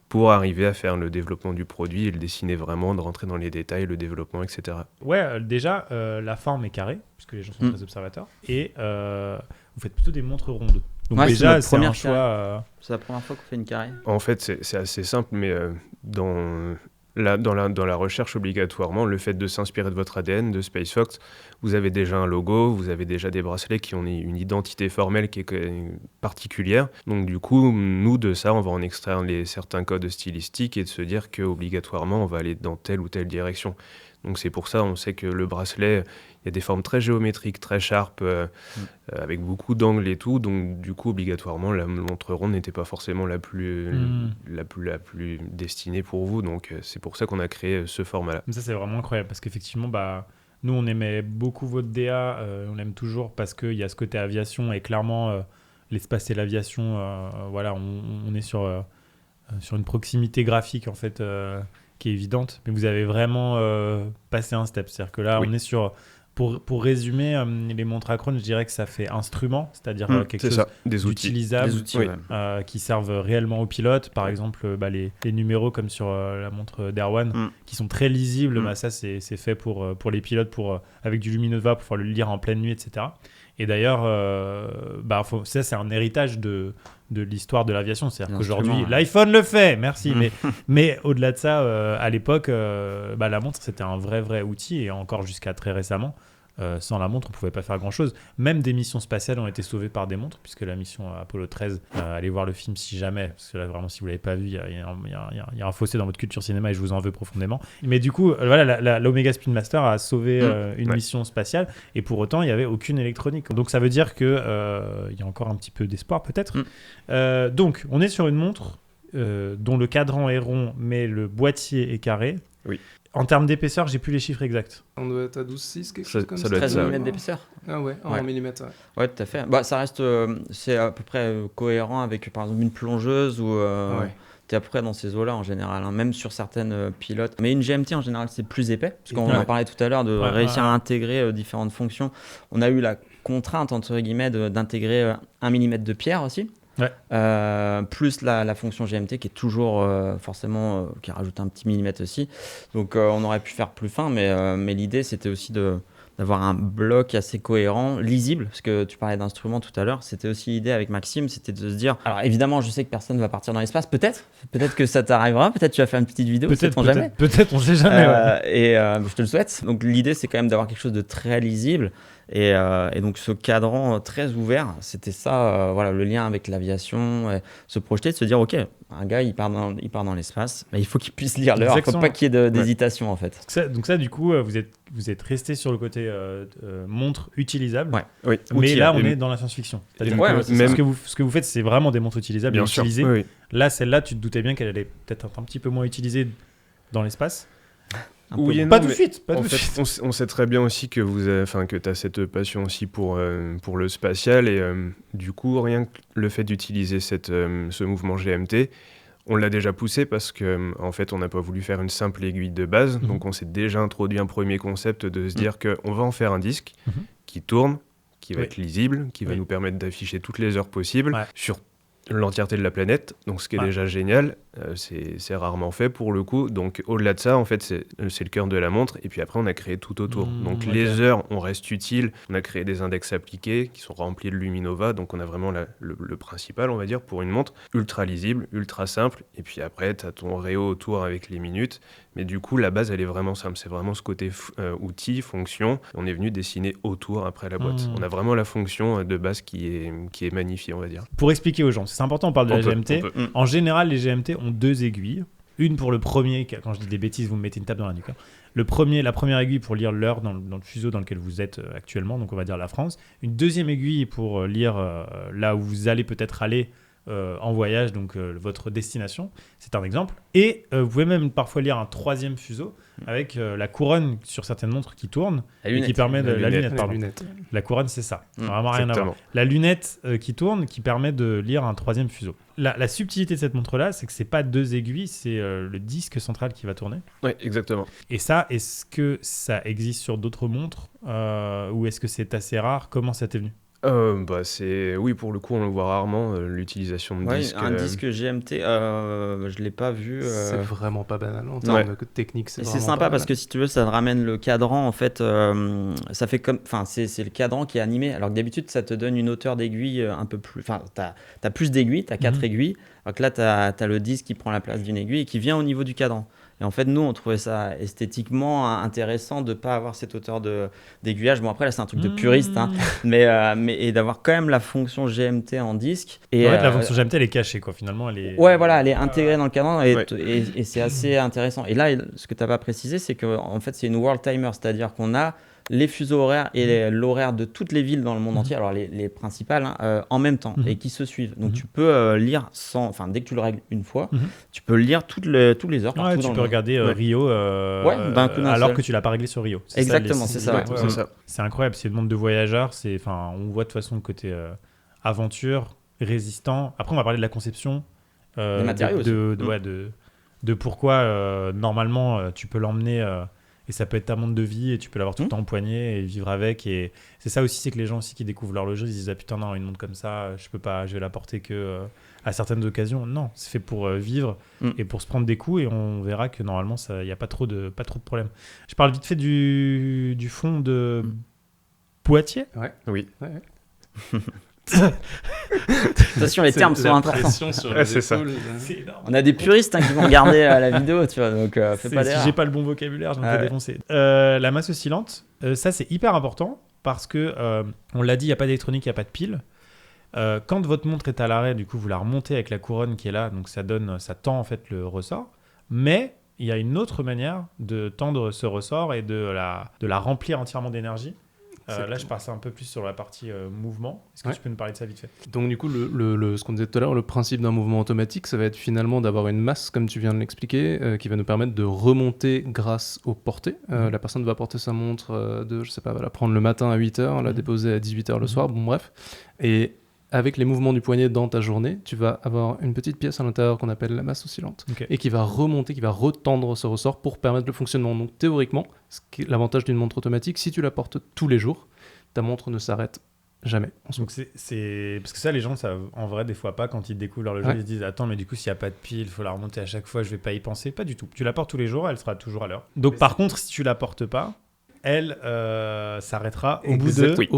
pour arriver à faire le développement du produit et le dessiner vraiment, de rentrer dans les détails, le développement, etc. Ouais, déjà, la forme est carrée, puisque les gens sont très observateurs, et vous faites plutôt des montres rondes. Donc déjà, c'est un choix... C'est la première fois qu'on fait une carré. En fait, c'est assez simple, mais dans la recherche obligatoirement, le fait de s'inspirer de votre ADN, de SpaceFox, vous avez déjà un logo, vous avez déjà des bracelets qui ont une identité formelle qui est particulière. Donc du coup, nous, de ça, on va en extraire certains codes stylistiques et de se dire qu'obligatoirement, on va aller dans telle ou telle direction. Donc c'est pour ça, on sait que le bracelet, il y a des formes très géométriques, très sharp, avec beaucoup d'angles et tout. Donc du coup, obligatoirement, la montre ronde n'était pas forcément la plus destinée pour vous. Donc c'est pour ça qu'on a créé ce format-là. Ça, c'est vraiment incroyable parce qu'effectivement, nous, on aimait beaucoup votre DA. On l'aime toujours parce qu'il y a ce côté aviation et clairement, l'espace et l'aviation, on est sur une proximité graphique en fait qui est évidente. Mais vous avez vraiment passé un step. C'est-à-dire que là, on est sur... Pour résumer, les montres Acrone, je dirais que ça fait instrument, c'est-à-dire quelque chose d'utilisable, qui servent réellement aux pilotes. Par exemple, les numéros comme sur la montre d'Erwan, qui sont très lisibles, ça c'est fait pour les pilotes, avec du Luminova, pour pouvoir le lire en pleine nuit, etc. Et d'ailleurs, ça c'est un héritage de l'histoire de l'aviation. C'est-à-dire qu'aujourd'hui, l'iPhone le fait, merci. Mais au-delà de ça, à l'époque, la montre c'était un vrai outil, et encore jusqu'à très récemment, sans la montre, on ne pouvait pas faire grand-chose. Même des missions spatiales ont été sauvées par des montres, puisque la mission Apollo 13, allez voir le film si jamais, parce que là vraiment, si vous ne l'avez pas vu, il y a un fossé dans votre culture cinéma et je vous en veux profondément. Mais du coup, l'Omega Speedmaster a sauvé une mission spatiale, et pour autant, il n'y avait aucune électronique. Donc ça veut dire qu'il y a encore un petit peu d'espoir peut-être. Donc, on est sur une montre dont le cadran est rond, mais le boîtier est carré. Oui. En termes d'épaisseur, j'ai plus les chiffres exacts. On doit être à 12,6, quelque chose comme ça. 13 mm d'épaisseur. Ah ouais, en millimètres. Ouais, tout à fait. Ça reste, c'est à peu près cohérent avec, par exemple, une plongeuse ou... T'es à peu près dans ces eaux-là en général, même sur certaines pilotes. Mais une GMT en général, c'est plus épais, parce qu'on en parlait tout à l'heure de réussir à intégrer différentes fonctions. On a eu la contrainte, entre guillemets, d'intégrer 1 mm de pierre aussi. Plus la fonction GMT qui est toujours forcément qui rajoute un petit millimètre aussi, donc on aurait pu faire plus fin, mais l'idée c'était aussi d'avoir un bloc assez cohérent, lisible, parce que tu parlais d'instruments tout à l'heure. C'était aussi l'idée avec Maxime, c'était de se dire, alors évidemment je sais que personne ne va partir dans l'espace, peut-être que ça t'arrivera, peut-être tu vas faire une petite vidéo, peut-être on sait jamais. Je te le souhaite. Donc l'idée c'est quand même d'avoir quelque chose de très lisible. Et donc ce cadran très ouvert, c'était ça, le lien avec l'aviation, se projeter, de se dire ok, un gars il part dans l'espace, mais il faut qu'il puisse lire l'heure, il ne faut pas qu'il y ait d'hésitation en fait. Donc ça du coup vous êtes resté sur le côté montre utilisable, mais là on est dans la science-fiction. Ce que vous faites c'est vraiment des montres utilisables, utilisées. Là celle-là tu te doutais bien qu'elle allait peut-être être un petit peu moins utilisée dans l'espace. Pas tout de suite. On sait très bien aussi que tu as cette passion aussi pour le spatial, et du coup, rien que le fait d'utiliser ce mouvement GMT, on l'a déjà poussé parce qu'en fait, on n'a pas voulu faire une simple aiguille de base. Donc, on s'est déjà introduit un premier concept de se dire qu'on va en faire un disque qui tourne, qui va être lisible, qui va nous permettre d'afficher toutes les heures possibles sur l'entièreté de la planète, donc ce qui est déjà génial, c'est rarement fait pour le coup. Donc au-delà de ça, en fait, c'est le cœur de la montre, et puis après on a créé tout autour. Donc les heures, on reste utile, on a créé des index appliqués qui sont remplis de Luminova, donc on a vraiment le principal, on va dire, pour une montre ultra lisible, ultra simple, et puis après tu as ton réo autour avec les minutes, mais du coup la base elle est vraiment simple, c'est vraiment ce côté outil, fonction. On est venu dessiner autour après la boîte. On a vraiment la fonction de base qui est magnifiée, on va dire. Pour expliquer aux gens, c'est important, on parle de la GMT. En général, les GMT ont 2 aiguilles. Une pour le premier, quand je dis des bêtises, vous me mettez une tape dans la nuque. La première aiguille pour lire l'heure dans le fuseau dans lequel vous êtes actuellement, donc on va dire la France. Une deuxième aiguille pour lire là où vous allez peut-être aller en voyage, donc votre destination. C'est un exemple. Et vous pouvez même parfois lire un troisième fuseau avec la couronne sur certaines montres qui tourne et qui permet de... La lunette. La couronne, c'est ça. Vraiment rien à voir. La lunette qui tourne qui permet de lire un troisième fuseau. La subtilité de cette montre-là, c'est que c'est pas 2 aiguilles, c'est le disque central qui va tourner. Oui, exactement. Et ça, est-ce que ça existe sur d'autres montres ou est-ce que c'est assez rare? Comment ça t'est venu? Oui, pour le coup on le voit rarement, l'utilisation de disques. Un disque GMT, je l'ai pas vu. C'est vraiment pas banal en termes de technique. C'est sympa parce que si tu veux, ça ramène le cadran en fait. Ça fait comme, c'est le cadran qui est animé. Alors que d'habitude, ça te donne une hauteur d'aiguille un peu plus. Enfin, t'as plus d'aiguilles, t'as 4 aiguilles. Alors que là, t'as le disque qui prend la place d'une aiguille et qui vient au niveau du cadran. Et en fait, nous, on trouvait ça esthétiquement intéressant de ne pas avoir cette hauteur d'aiguillage. Bon, après, là, c'est un truc de puriste, hein, et d'avoir quand même la fonction GMT en disque. Et, en fait, la fonction GMT, elle est cachée, quoi. Finalement, elle est... Ouais, voilà, elle est intégrée dans le cadran Ouais. et c'est assez intéressant. Et là, ce que tu n'as pas précisé, c'est qu'en fait, c'est une world timer, c'est-à-dire qu'on a les fuseaux horaires et l'horaire de toutes les villes dans le monde entier, alors les principales, hein, en même temps et qui se suivent. Donc tu peux lire dès que tu le règles une fois, tu peux lire toutes les heures. Ouais, tu peux regarder Rio d'un coup d'un alors seul. que tu l'as pas réglé sur Rio. Exactement, c'est ça. C'est ça. C'est incroyable, c'est le monde de voyageurs. On voit de toute façon le côté aventure, résistant. Après, on va parler de la conception. Des matériaux de pourquoi normalement tu peux l'emmener et ça peut être ta montre de vie et tu peux l'avoir tout le temps au poignet et vivre avec. Et c'est ça aussi, c'est que les gens aussi qui découvrent l'horlogerie, ils se disent ah putain non, une montre comme ça, je peux pas, je vais la porter que à certaines occasions. Non, c'est fait pour vivre et pour se prendre des coups, et on verra que normalement il n'y a pas trop de problèmes. Je parle vite fait du fond de Poitiers. Ouais. Oui. Ouais. Attention, les termes sont importants. C'est ça. C'est énorme. On a des puristes qui vont regarder la vidéo, tu vois, donc fais pas Si d'erreur. j'ai pas le bon vocabulaire, je vais me Ah fais ouais. défoncer. La masse oscillante, ça c'est hyper important parce que, on l'a dit, il n'y a pas d'électronique, il n'y a pas de pile. Quand votre montre est à l'arrêt, du coup, vous la remontez avec la couronne qui est là, donc ça tend en fait le ressort. Mais il y a une autre manière de tendre ce ressort et de la remplir entièrement d'énergie. Là, je passe un peu plus sur la partie mouvement. Est-ce que tu peux nous parler de ça vite fait ? Donc du coup, ce qu'on disait tout à l'heure, le principe d'un mouvement automatique, ça va être finalement d'avoir une masse, comme tu viens de l'expliquer, qui va nous permettre de remonter grâce aux portées. La personne va porter sa montre va la prendre le matin à 8h, la déposer à 18h le soir, bon bref. Et avec les mouvements du poignet dans ta journée, tu vas avoir une petite pièce à l'intérieur qu'on appelle la masse oscillante, et qui va remonter, qui va retendre ce ressort pour permettre le fonctionnement. Donc théoriquement, l'avantage d'une montre automatique, si tu la portes tous les jours, ta montre ne s'arrête jamais. Donc c'est parce que ça, les gens savent en vrai des fois pas, quand ils découvrent l'horlogerie, ils se disent attends, mais du coup s'il n'y a pas de pile, il faut la remonter à chaque fois, je vais pas y penser. Pas du tout. Tu la portes tous les jours, elle sera toujours à l'heure. Donc par contre, si tu la portes pas, elle s'arrêtera au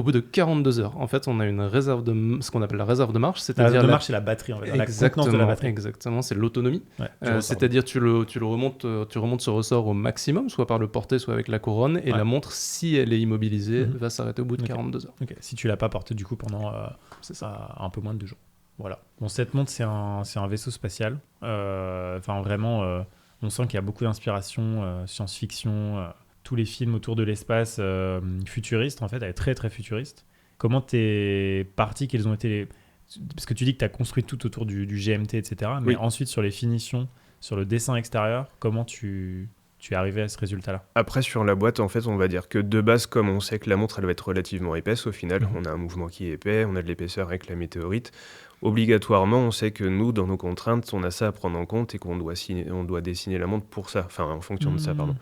bout de 42 heures. En fait, on a une réserve ce qu'on appelle la réserve de marche, la c'est-à-dire réserve de marche, c'est la batterie en fait. La contenance de la batterie. Exactement, c'est l'autonomie. Ouais, c'est-à-dire tu remontes ce ressort au maximum, soit par le porté, soit avec la couronne, et la montre, si elle est immobilisée, va s'arrêter au bout de 42 heures. Si tu l'as pas portée du coup pendant un peu moins de 2 jours. Voilà. Bon, cette montre, c'est un vaisseau spatial. Vraiment, on sent qu'il y a beaucoup d'inspiration science-fiction. Tous les films autour de l'espace futuriste, en fait, elle est très très futuriste. Comment t'es parti, quels ont été parce que tu dis que tu as construit tout autour du GMT, etc. Mais ensuite, sur les finitions, sur le dessin extérieur, comment tu es arrivé à ce résultat-là ? Après, sur la boîte, en fait, on va dire que de base, comme on sait que la montre, elle va être relativement épaisse, au final, on a un mouvement qui est épais, on a de l'épaisseur avec la météorite. Obligatoirement, on sait que nous, dans nos contraintes, on a ça à prendre en compte et qu'on doit dessiner la montre pour ça, enfin, en fonction de ça, pardon.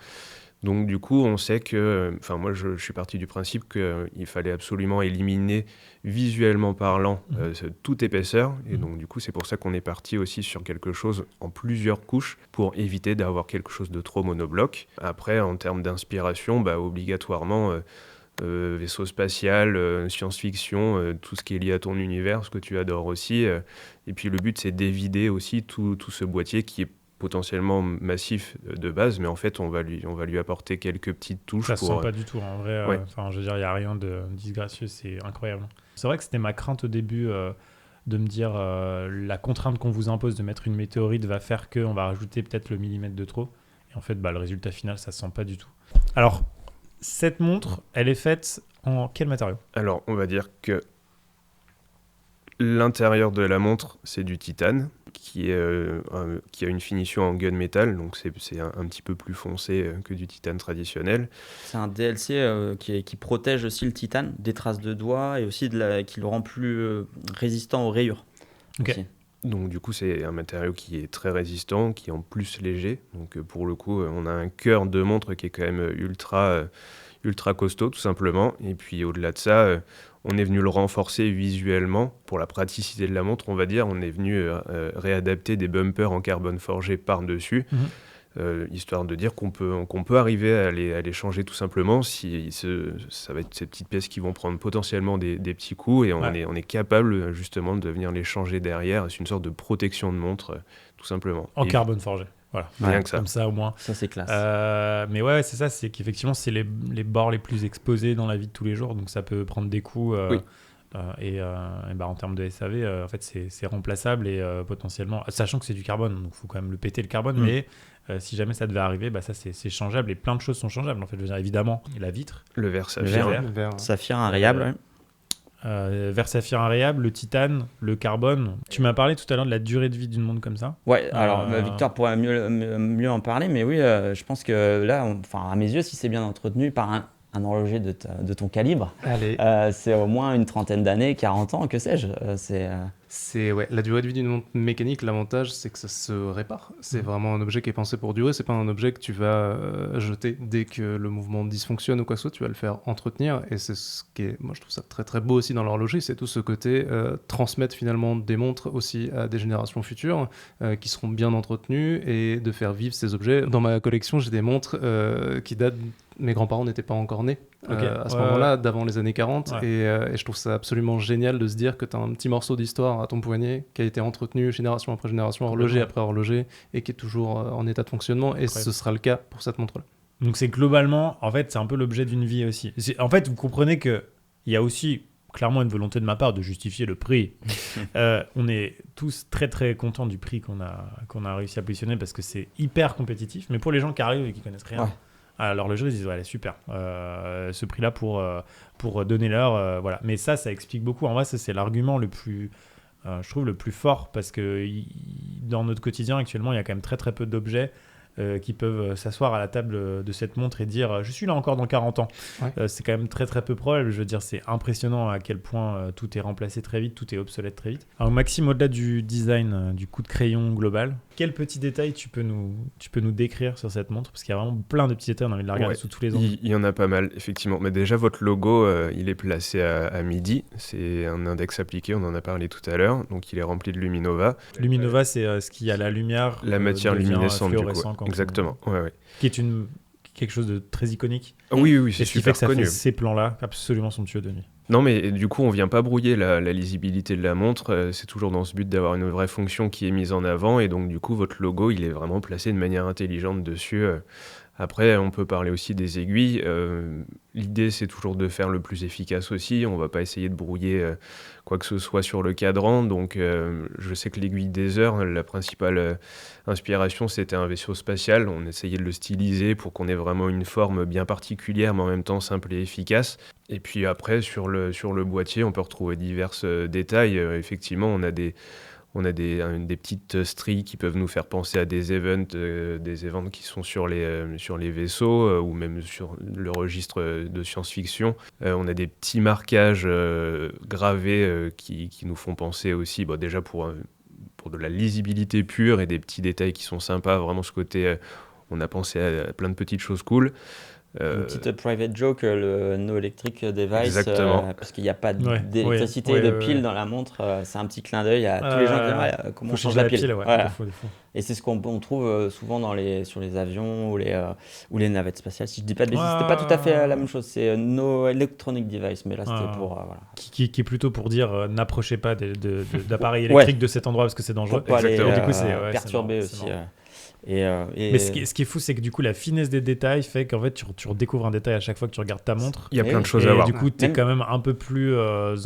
Donc du coup, on sait que, moi je suis parti du principe qu'il fallait absolument éliminer visuellement parlant toute épaisseur, et donc du coup c'est pour ça qu'on est parti aussi sur quelque chose en plusieurs couches pour éviter d'avoir quelque chose de trop monobloc. Après, en termes d'inspiration, obligatoirement vaisseau spatial, science-fiction, tout ce qui est lié à ton univers, ce que tu adores aussi, et puis le but c'est d'évider aussi tout ce boîtier qui est potentiellement massif de base, mais en fait on va lui apporter quelques petites touches. Ça se sent pas du tout en vrai. Je veux dire, il y a rien de disgracieux, c'est incroyable. C'est vrai que c'était ma crainte au début de me dire la contrainte qu'on vous impose de mettre une météorite va faire qu'on va rajouter peut-être le millimètre de trop, et en fait le résultat final ça se sent pas du tout. Alors cette montre, elle est faite en quel matériau ? Alors on va dire que l'intérieur de la montre c'est du titane, qui a une finition en gunmetal, donc c'est un petit peu plus foncé que du titane traditionnel. C'est un DLC qui protège aussi le titane des traces de doigts et aussi qui le rend plus résistant aux rayures. Okay. Donc du coup c'est un matériau qui est très résistant, qui est en plus léger, donc pour le coup on a un cœur de montre qui est quand même ultra costaud tout simplement, et puis au-delà de ça on est venu le renforcer visuellement pour la praticité de la montre, on va dire. On est venu réadapter des bumpers en carbone forgé par-dessus, histoire de dire qu'on peut arriver à les changer tout simplement. Ça va être ces petites pièces qui vont prendre potentiellement des petits coups, et on est capable justement de venir les changer derrière. C'est une sorte de protection de montre, tout simplement. En carbone forgé. Voilà. Rien que ça. Comme ça, au moins. Ça, c'est classe. Mais ouais, c'est ça, c'est qu'effectivement, c'est les bords les plus exposés dans la vie de tous les jours, donc ça peut prendre des coups. Oui. Et en termes de SAV, en fait, c'est remplaçable et potentiellement, sachant que c'est du carbone, donc il faut quand même le péter le carbone, mais si jamais ça devait arriver, ça c'est changeable et plein de choses sont changeables. En fait, je veux dire, évidemment, la vitre, Le verre Le saphir. verre. Le verre. Saphir invariable. verre saphir invariable, le titane, le carbone. Tu m'as parlé tout à l'heure de la durée de vie d'une montre comme ça. Ouais, alors Victor pourrait mieux en parler, mais oui, je pense que là, à mes yeux, si c'est bien entretenu par un horloger de ton calibre, Allez. c'est au moins une trentaine d'années, 40 ans, que sais-je. C'est la durée de vie d'une montre mécanique. L'avantage, c'est que ça se répare. C'est vraiment un objet qui est pensé pour durer. C'est pas un objet que tu vas jeter dès que le mouvement dysfonctionne ou quoi que ce soit. Tu vas le faire entretenir. Et c'est ce qui est, moi, je trouve ça très très beau aussi dans l'horlogerie. C'est tout ce côté transmettre finalement des montres aussi à des générations futures qui seront bien entretenues et de faire vivre ces objets. Dans ma collection, j'ai des montres qui datent. Mes grands-parents n'étaient pas encore nés à ce moment-là, d'avant les années 40. Ouais. Et je trouve ça absolument génial de se dire que tu as un petit morceau d'histoire à ton poignet qui a été entretenu génération après génération, horloger après horloger, et qui est toujours en état de fonctionnement. Et ce sera le cas pour cette montre-là. Donc c'est globalement, en fait, c'est un peu l'objet d'une vie aussi. En fait, vous comprenez qu'il y a aussi clairement une volonté de ma part de justifier le prix. On est tous très très contents du prix qu'on a réussi à positionner parce que c'est hyper compétitif. Mais pour les gens qui arrivent et qui connaissent rien, à l'horlogerie, ils disent ouais, super. Ce prix-là pour donner l'heure, voilà. Mais ça explique beaucoup. En vrai, ça, c'est l'argument le plus, je trouve, le plus fort parce que dans notre quotidien actuellement, il y a quand même très très peu d'objets qui peuvent s'asseoir à la table de cette montre et dire je suis là encore dans 40 ans. Ouais. C'est quand même très très peu probable. Je veux dire, c'est impressionnant à quel point tout est remplacé très vite, tout est obsolète très vite. Alors Maxime, au-delà du design, du coup de crayon global, quel petit détail tu peux nous décrire sur cette montre? Parce qu'il y a vraiment plein de petits détails, on a envie de la regarder sous tous les angles. Il y en a pas mal, effectivement. Mais déjà, votre logo, il est placé à midi. C'est un index appliqué, on en a parlé tout à l'heure. Donc, il est rempli de Luminova. Luminova, c'est ce qui a la lumière. La matière devient luminescente, du coup. fluorescent quand Exactement, ouais. Qui est quelque chose de très iconique. Oui, c'est Et ce qui fait super que ça connu. fait ces plans-là absolument somptueux de nuit. Non, mais du coup, on vient pas brouiller la lisibilité de la montre. C'est toujours dans ce but d'avoir une vraie fonction qui est mise en avant. Et donc, du coup, votre logo, il est vraiment placé de manière intelligente dessus. Après, on peut parler aussi des aiguilles. L'idée, c'est toujours de faire le plus efficace aussi. On va pas essayer de brouiller quoi que ce soit sur le cadran. Donc, je sais que l'aiguille des heures, la principale inspiration, c'était un vaisseau spatial. On essayait de le styliser pour qu'on ait vraiment une forme bien particulière, mais en même temps simple et efficace. Et puis après, sur le boîtier, on peut retrouver divers détails. Effectivement, on a des petites stries qui peuvent nous faire penser à des events qui sont sur les vaisseaux ou même sur le registre de science-fiction. On a des petits marquages gravés qui nous font penser aussi, déjà pour de la lisibilité pure et des petits détails qui sont sympas. Vraiment ce côté, on a pensé à plein de petites choses cool. Une petite private joke, le No Electric Device, Exactement. parce qu'il n'y a pas d'électricité et de pile dans la montre. C'est un petit clin d'œil à tous les gens qui disent comment on change la pile. Voilà. Et c'est ce qu'on trouve souvent sur les avions ou les navettes spatiales. Si je dis pas de bêtises, c'était pas tout à fait la même chose. C'est No Electronic Device, mais là c'était pour voilà. Qui est plutôt pour dire n'approchez pas d'appareils électriques de cet endroit parce que c'est dangereux. Pour pas les du coup, c'est perturber c'est aussi. Mais ce qui est fou, c'est que du coup, la finesse des détails fait qu'en fait, tu redécouvres un détail à chaque fois que tu regardes ta montre. Il y a plein de choses à voir. Et du coup, tu es quand même un peu plus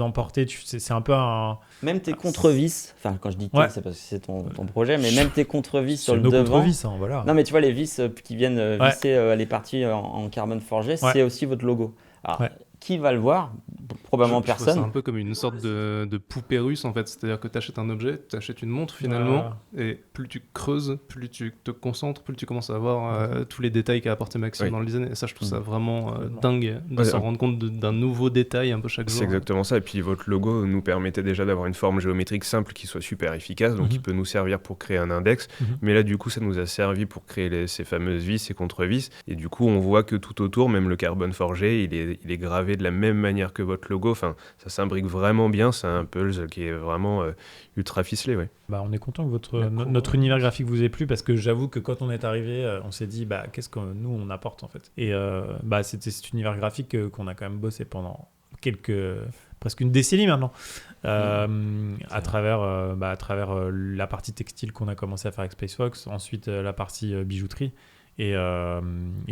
emporté. C'est un peu un. Même tes contre-vis, enfin, quand je dis c'est parce que c'est ton projet, mais même tes contre-vis sur le nos devant. Contre-vis, hein, voilà. Non, mais tu vois, les vis qui viennent visser les parties en carbone forgé, c'est aussi votre logo. Alors, qui va le voir? Probablement personne. C'est un peu comme une sorte de poupée russe en fait, c'est-à-dire que tu achètes un objet, tu achètes une montre finalement, et plus tu creuses, plus tu te concentres, plus tu commences à voir tous les détails qu'a apporté Maxime dans le design. Et ça, je trouve ça vraiment dingue de s'en rendre compte d'un nouveau détail un peu chaque jour. C'est exactement ça. Et puis votre logo nous permettait déjà d'avoir une forme géométrique simple qui soit super efficace, donc qui peut nous servir pour créer un index. Mais là, du coup, ça nous a servi pour créer ces fameuses vis, ces contre-vis. Et du coup, on voit que tout autour, même le carbone forgé, il est gravé de la même manière que votre logo. Enfin, ça s'imbrique vraiment bien. C'est un puzzle qui est vraiment ultra ficelé. Ouais. On est content que notre univers graphique vous ait plu parce que j'avoue que quand on est arrivé, on s'est dit qu'est-ce que nous on apporte en fait. Et c'était cet univers graphique qu'on a quand même bossé pendant presque une décennie maintenant, à travers la partie textile qu'on a commencé à faire avec Spacefox, ensuite la partie bijouterie, et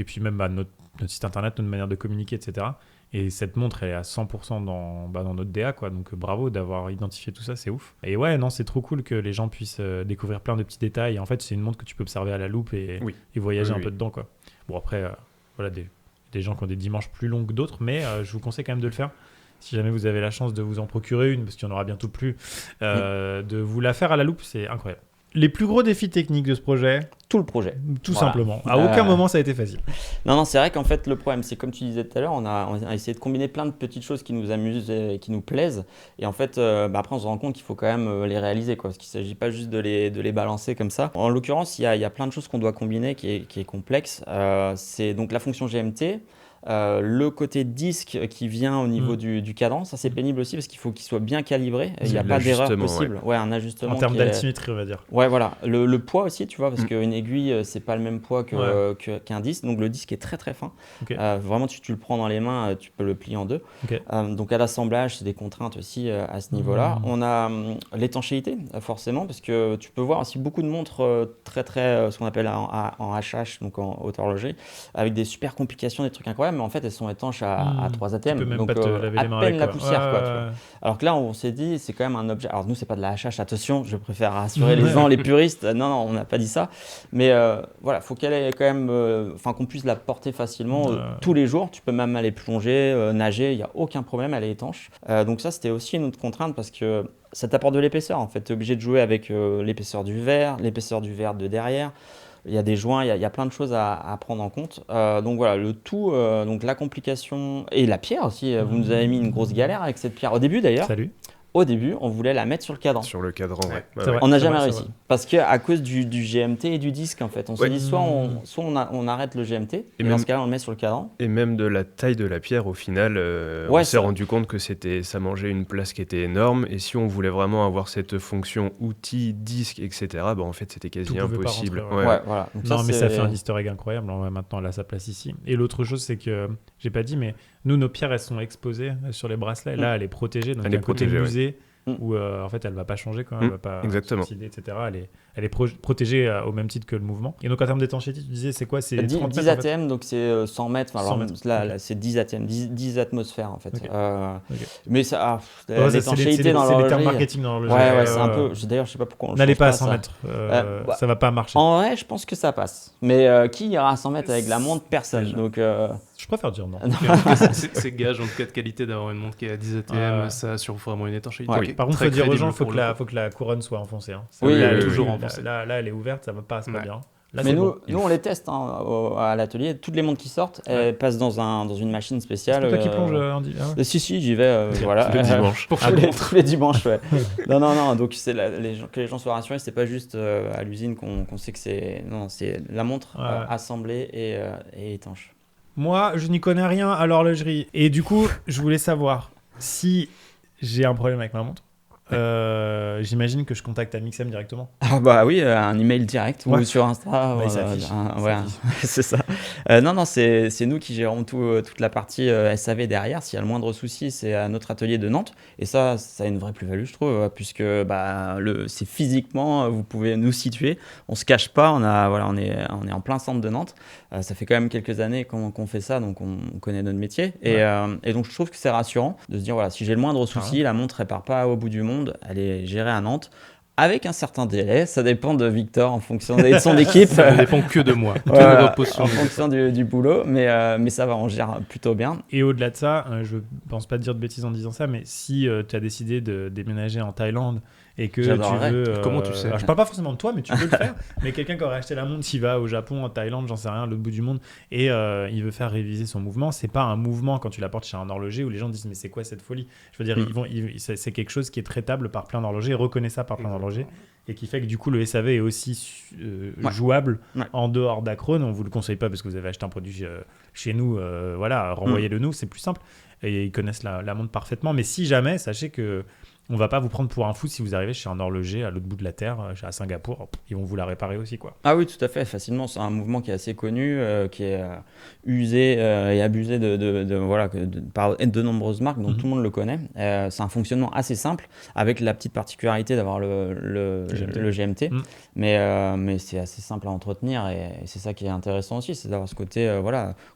puis même notre site internet, notre manière de communiquer, etc. Et cette montre, elle est à 100% dans notre DA, quoi. Donc bravo d'avoir identifié tout ça, c'est ouf. Et ouais, non, c'est trop cool que les gens puissent découvrir plein de petits détails. Et en fait, c'est une montre que tu peux observer à la loupe et voyager un peu dedans, quoi. Bon, après, voilà, des gens qui ont des dimanches plus longs que d'autres, mais je vous conseille quand même de le faire. Si jamais vous avez la chance de vous en procurer une, parce qu'il n'y en aura bientôt plus, de vous la faire à la loupe, c'est incroyable. Les plus gros défis techniques de ce projet? Tout le projet. Tout simplement. À aucun moment ça a été facile. Non, c'est vrai qu'en fait, le problème, c'est comme tu disais tout à l'heure, on a essayé de combiner plein de petites choses qui nous amusent et qui nous plaisent. Et en fait, après, on se rend compte qu'il faut quand même les réaliser, quoi, parce qu'il ne s'agit pas juste de les balancer comme ça. En l'occurrence, il y a plein de choses qu'on doit combiner qui est complexe. C'est donc la fonction GMT. Le côté disque qui vient au niveau du cadran, ça c'est pénible aussi parce qu'il faut qu'il soit bien calibré. Il n'y a pas d'erreur possible. Ouais, un ajustement. En termes d'altimétrie, on va dire. Ouais, voilà. Le poids aussi, tu vois, parce qu'une aiguille, c'est pas le même poids qu'un disque. Donc le disque est très très fin. Okay. Vraiment, tu le prends dans les mains, tu peux le plier en deux. Okay. Donc à l'assemblage, c'est des contraintes aussi à ce niveau-là. On a l'étanchéité, forcément, parce que tu peux voir aussi beaucoup de montres très très, ce qu'on appelle en HH, donc en haute horlogerie, avec des super complications, des trucs incroyables. Mais en fait, elles sont étanches à 3 ATM. Tu peux même donc, pas te laver les mains à peine avec, la poussière. Quoi, tu vois. Alors que là, on s'est dit, c'est quand même un objet. Alors, nous, c'est pas de la HH, attention, je préfère rassurer les gens, les puristes. Non, on n'a pas dit ça. Mais voilà, il faut qu'elle ait quand même. Qu'on puisse la porter facilement tous les jours. Tu peux même aller plonger, nager, il n'y a aucun problème, elle est étanche. Donc, ça, c'était aussi une autre contrainte parce que ça t'apporte de l'épaisseur. En fait, tu es obligé de jouer avec l'épaisseur du verre de derrière. Il y a des joints, il y a plein de choses à prendre en compte. Donc voilà, le tout, donc la complication et la pierre aussi. Vous nous avez mis une grosse galère avec cette pierre. Au début d'ailleurs. Salut. Au début, on voulait la mettre sur le cadran. Sur le cadran, ouais. On n'a jamais réussi. Parce qu'à cause du GMT et du disque, en fait. On s'est dit, soit on arrête le GMT, et dans ce cas-là, on le met sur le cadran. Et même de la taille de la pierre, au final, on s'est rendu compte que ça mangeait une place qui était énorme. Et si on voulait vraiment avoir cette fonction outil, disque, etc., en fait, c'était quasi impossible. Voilà. Donc non, mais ça fait un easter egg incroyable. Maintenant, elle a sa place ici. Et l'autre chose, c'est que, j'ai pas dit, mais nous, nos pierres, elles sont exposées sur les bracelets. Là, elle est protégée. Donc, il y a un côté musée où, en fait, elle va pas changer quand même. Elle va pas s'oxyder, etc. Elle est protégée au même titre que le mouvement. Et donc, en termes d'étanchéité, tu disais, c'est quoi? C'est 30 10 mètres, ATM, donc c'est 100 mètres. Alors, là, c'est 10 ATM, 10 atmosphères, en fait. Mais ça, l'étanchéité dans l'horlogerie. C'est les termes marketing dans l'horlogerie. Ouais, c'est un peu. D'ailleurs, je sais pas pourquoi on le n'allez pas à ça. 100 mètres. Ça va pas marcher. En vrai, je pense que ça passe. Mais qui ira à 100 mètres avec la montre? Personne. Donc, je préfère dire non. C'est gage en tout cas de qualité d'avoir une montre qui est à 10 ATM. Ça assure vraiment une étanchéité. Par contre, il faut dire aux gens, il faut que la couronne soit enfoncée. Elle est toujours enfoncée. Là, elle est ouverte, ça va pas bien. Là, mais nous, on les teste à l'atelier. Toutes les montres qui sortent, elles passent dans une machine spéciale. C'est toi qui plonge Si, j'y vais. Voilà. Le dimanche. Tous les dimanches, ouais. Non. Donc, que les gens soient rassurés, c'est pas juste à l'usine qu'on sait que c'est. Non, c'est la montre assemblée et étanche. Moi, je n'y connais rien à l'horlogerie. Et du coup, je voulais savoir si j'ai un problème avec ma montre. J'imagine que je contacte Amixem directement. Ah bah oui, un email direct ou sur Insta. C'est ça. Non, c'est nous qui gérons toute la partie SAV derrière. S'il y a le moindre souci, c'est à notre atelier de Nantes. Et ça a une vraie plus-value, je trouve, puisque c'est physiquement, vous pouvez nous situer. On se cache pas, on est en plein centre de Nantes. Ça fait quand même quelques années qu'on fait ça, donc on connaît notre métier. Et donc je trouve que c'est rassurant de se dire, voilà, si j'ai le moindre souci, la montre, elle part pas au bout du monde. Elle est gérée à Nantes avec un certain délai. Ça dépend de Victor en fonction de son équipe. Ça ne dépend que de moi. En fonction du boulot. Mais ça va, on gère plutôt bien. Et au-delà de ça, je ne pense pas dire de bêtises en disant ça, mais si tu as décidé de déménager en Thaïlande et que tu veux... Comment tu sais? Je parle pas forcément de toi, mais tu peux le faire. Mais quelqu'un qui aurait acheté la montre, s'il va au Japon, en Thaïlande, j'en sais rien, à l'autre bout du monde, et il veut faire réviser son mouvement, c'est pas un mouvement quand tu l'apportes chez un horloger où les gens disent mais c'est quoi cette folie? Je veux dire, c'est quelque chose qui est traitable par plein d'horlogers, reconnaissable par plein d'horlogers, et qui fait que du coup le SAV est aussi jouable en dehors d'Acrone. On vous le conseille pas parce que vous avez acheté un produit chez nous, renvoyez-le nous, c'est plus simple. Et ils connaissent la montre parfaitement. Mais si jamais, sachez que on va pas vous prendre pour un fou si vous arrivez chez un horloger à l'autre bout de la Terre, à Singapour, ils vont vous la réparer aussi, quoi. Ah oui, tout à fait, facilement. C'est un mouvement qui est assez connu, qui est usé et abusé par de nombreuses marques, donc tout le monde le connaît. C'est un fonctionnement assez simple, avec la petite particularité d'avoir le GMT. Mais c'est assez simple à entretenir, et c'est ça qui est intéressant aussi, c'est d'avoir ce côté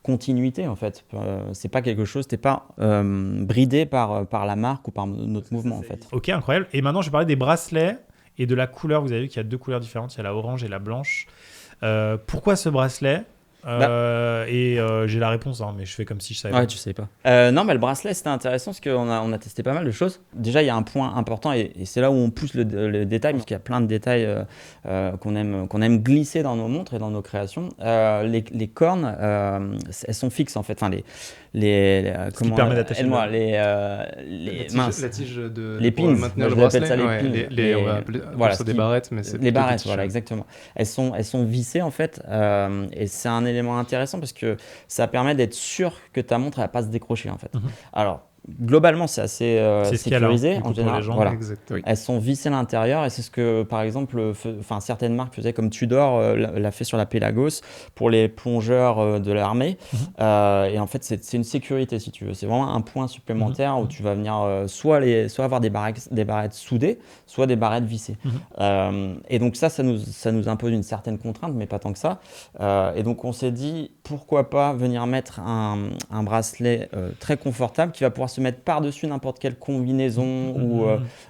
continuité, en fait. C'est pas quelque chose, t'es pas bridé par la marque ou par notre mouvement, en fait. Ok, incroyable. Et maintenant, je vais parler des bracelets et de la couleur. Vous avez vu qu'il y a 2 couleurs différentes, il y a la orange et la blanche. Pourquoi ce bracelet ? J'ai la réponse, hein, mais je fais comme si je savais. Ouais, tu sais pas. Non, mais le bracelet, c'était intéressant parce qu'on a testé pas mal de choses. Déjà, il y a un point important, et c'est là où on pousse le détail, parce qu'il y a plein de détails qu'on aime glisser dans nos montres et dans nos créations. Les cornes, elles sont fixes, en fait. Enfin, Ce qui permet d'attacher minces. La tige de... Les pins, maintenir je le bracelet, ça les pins. on va appeler ça des barrettes, mais c'est les barrettes, plutôt des voilà, tiges. exactement. Elles sont vissées, en fait, et c'est un élément intéressant parce que ça permet d'être sûr que ta montre elle va pas se décrocher, en fait. Alors, globalement, c'est assez sécurisé en général. Voilà. Exactement. Elles sont vissées à l'intérieur, et c'est ce que, par exemple, certaines marques faisaient, comme Tudor l'a fait sur la Pelagos pour les plongeurs de l'armée. Et en fait, c'est une sécurité, si tu veux. C'est vraiment un point supplémentaire où tu vas venir soit avoir des barrettes soudées, soit des barrettes vissées. Et donc ça nous impose une certaine contrainte, mais pas tant que ça. Et donc on s'est dit, pourquoi pas venir mettre un bracelet très confortable qui va pouvoir se mettre par-dessus n'importe quelle combinaison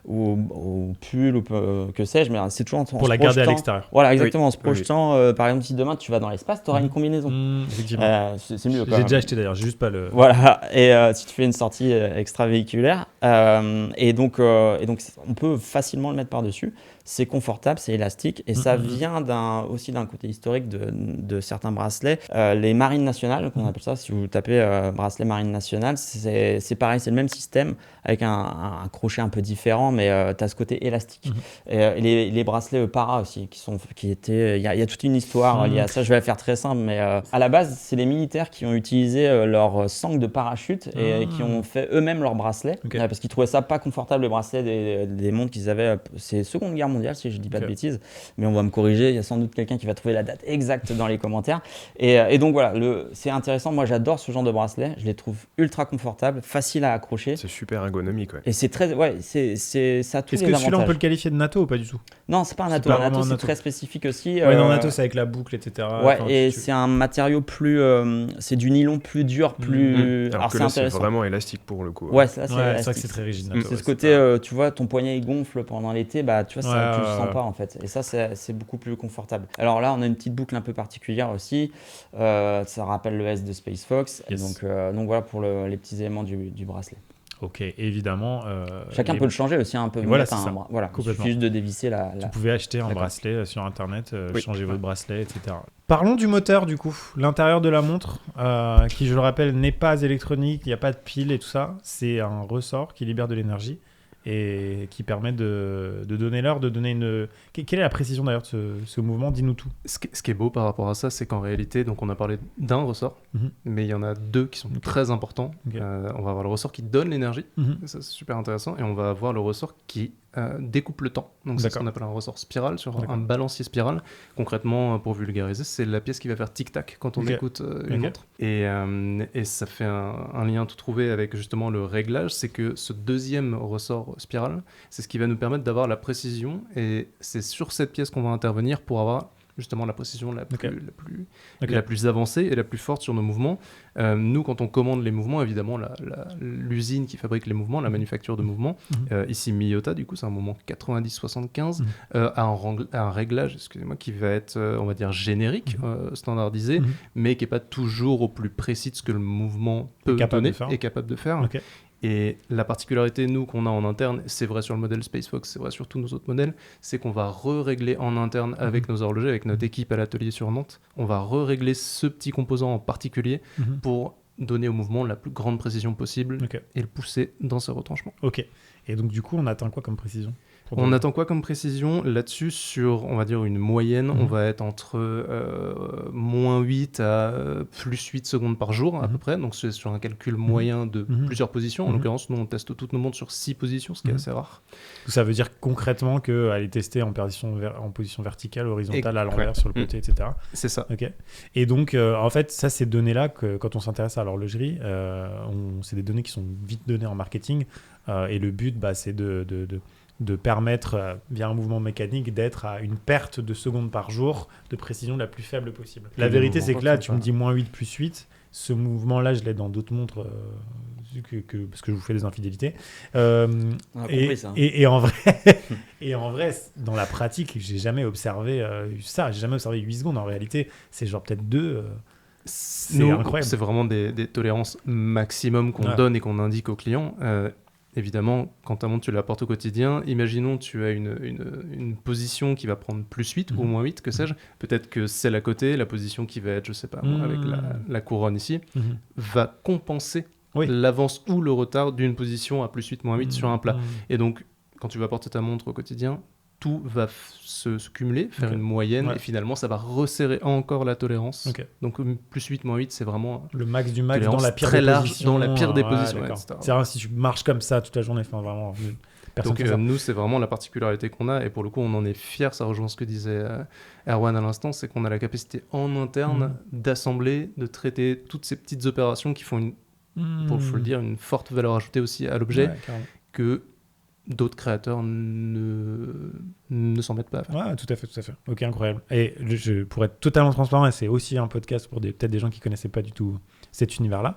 ou pull ou que sais-je, mais c'est toujours pour la garder à l'extérieur. Voilà, exactement, en se projetant. Par exemple, si demain tu vas dans l'espace, tu auras une combinaison. Effectivement. C'est mieux. J'ai déjà acheté d'ailleurs, j'ai juste pas le. Voilà, et si tu fais une sortie extravéhiculaire, et donc on peut facilement le mettre par-dessus. C'est confortable, c'est élastique, et ça vient aussi d'un côté historique de certains bracelets. Les marines nationales, qu'on appelle ça, si vous tapez bracelet marine nationale, c'est pareil, c'est le même système avec un crochet un peu différent, mais tu as ce côté élastique. Et les bracelets para aussi, qui étaient. Il y a toute une histoire liée à ça, je vais la faire très simple, mais à la base, c'est les militaires qui ont utilisé leur sangle de parachute et qui ont fait eux-mêmes leurs bracelets, parce qu'ils trouvaient ça pas confortable, les bracelets des montres qu'ils avaient. C'est Seconde Guerre mondiale, si je dis pas de bêtises, mais on va me corriger, il y a sans doute quelqu'un qui va trouver la date exacte dans les commentaires. Et donc voilà, c'est intéressant, moi j'adore ce genre de bracelet, je les trouve ultra confortables, faciles à accrocher. C'est super ergonomique, ouais. Et c'est très, ça a tous les avantages. Est-ce que celui-là on peut le qualifier de NATO ou pas du tout? Non, c'est pas un NATO, c'est très spécifique aussi. Ouais, non, NATO c'est avec la boucle, etc. Ouais, enfin, et c'est un matériau plus, c'est du nylon plus dur, plus. Alors que c'est là, intéressant. c'est vraiment élastique pour le coup. Ouais, c'est c'est vrai que c'est très rigide. NATO, c'est ce côté, tu vois, ton poignet il gonfle pendant l'été, bah tu vois, ça, tu le sens pas en fait. Et ça, c'est beaucoup plus confortable. Alors là, on a une petite boucle un peu particulière aussi. Ça rappelle le S de Space Fox. Yes. Et donc voilà pour les petits éléments du bracelet. Ok, évidemment. Chacun peut le changer aussi un peu. Voilà, c'est ça. Voilà, il suffit juste de dévisser la. Vous pouvez acheter un bracelet sur internet, changer votre bracelet, etc. Parlons du moteur du coup. L'intérieur de la montre, qui je le rappelle n'est pas électronique, il n'y a pas de pile et tout ça. C'est un ressort qui libère de l'énergie et qui permet de donner l'heure, de donner une... Quelle est la précision d'ailleurs de ce mouvement? Dis-nous tout. Ce qui est beau par rapport à ça, c'est qu'en réalité, donc on a parlé d'un ressort, mais il y en a deux qui sont très importants. On va avoir le ressort qui donne l'énergie, ça c'est super intéressant, et on va avoir le ressort qui découpe le temps. Donc c'est ce qu'on appelle un ressort spiral sur un balancier spiral. Concrètement, pour vulgariser, c'est la pièce qui va faire tic-tac quand on écoute une montre. Et ça fait un lien tout trouvé avec justement le réglage, c'est que ce deuxième ressort spiral, c'est ce qui va nous permettre d'avoir la précision, et c'est sur cette pièce qu'on va intervenir pour avoir justement la précision la plus avancée et la plus forte sur nos mouvements. Nous, quand on commande les mouvements, évidemment, l'usine qui fabrique les mouvements, la manufacture de mouvements, ici Miyota, du coup, c'est un mouvement 90-75, a un réglage, excusez-moi, qui va être, on va dire, générique, standardisé, mais qui n'est pas toujours au plus précis de ce que le mouvement peut donner, est capable de faire. Et la particularité, nous, qu'on a en interne, c'est vrai sur le modèle Space Fox, c'est vrai sur tous nos autres modèles, c'est qu'on va régler en interne avec nos horlogers, avec notre équipe à l'atelier sur Nantes, on va régler ce petit composant en particulier pour donner au mouvement la plus grande précision possible et le pousser dans ses retranchements. Ok. Et donc, du coup, on atteint quoi comme précision? On attend quoi comme précision là-dessus sur, on va dire, une moyenne, on va être entre -8 à +8 secondes par jour à peu près, donc c'est sur un calcul moyen de plusieurs positions. En l'occurrence, nous on teste toutes nos montres sur 6 positions, ce qui est assez rare. Ça veut dire concrètement qu'elle est testée en position verticale, horizontale, à l'envers, sur le côté, etc. C'est ça. Ok. Et donc, en fait, ça, ces données-là, quand on s'intéresse à l'horlogerie, c'est des données qui sont vite données en marketing. Et le but, c'est de permettre, via un mouvement mécanique, d'être à une perte de secondes par jour de précision la plus faible possible. La vérité, c'est que là, tu me dis -8 + 8. Ce mouvement-là, je l'ai dans d'autres montres, parce que je vous fais des infidélités. Et en vrai, dans la pratique, j'ai jamais observé ça. J'ai jamais observé 8 secondes. En réalité, c'est genre peut-être 2. C'est incroyable. C'est vraiment des tolérances maximum qu'on donne et qu'on indique aux clients. Évidemment, quand ta montre, tu la portes au quotidien, imaginons tu as une position qui va prendre +8 ou -8, que sais-je. Peut-être que celle à côté, la position qui va être, je sais pas, avec la couronne ici, va compenser l'avance ou le retard d'une position à +8, -8 sur un plat. Et donc, quand tu vas porter ta montre au quotidien, tout va se cumuler, faire une moyenne, et finalement, ça va resserrer encore la tolérance. Donc, +8, -8, c'est vraiment le max du max dans la pire très des large, positions. dans la pire des positions. C'est vrai, si tu marches comme ça toute la journée, vraiment... Donc nous, c'est vraiment la particularité qu'on a, et pour le coup, on en est fiers. Ça rejoint ce que disait Erwan à l'instant, c'est qu'on a la capacité en interne d'assembler, de traiter toutes ces petites opérations qui font, faut le dire, une forte valeur ajoutée aussi à l'objet, que d'autres créateurs ne s'en mettent pas à faire. Ouais, tout à fait. Ok, incroyable. Et pour être totalement transparent, et c'est aussi un podcast pour peut-être des gens qui connaissaient pas du tout cet univers-là,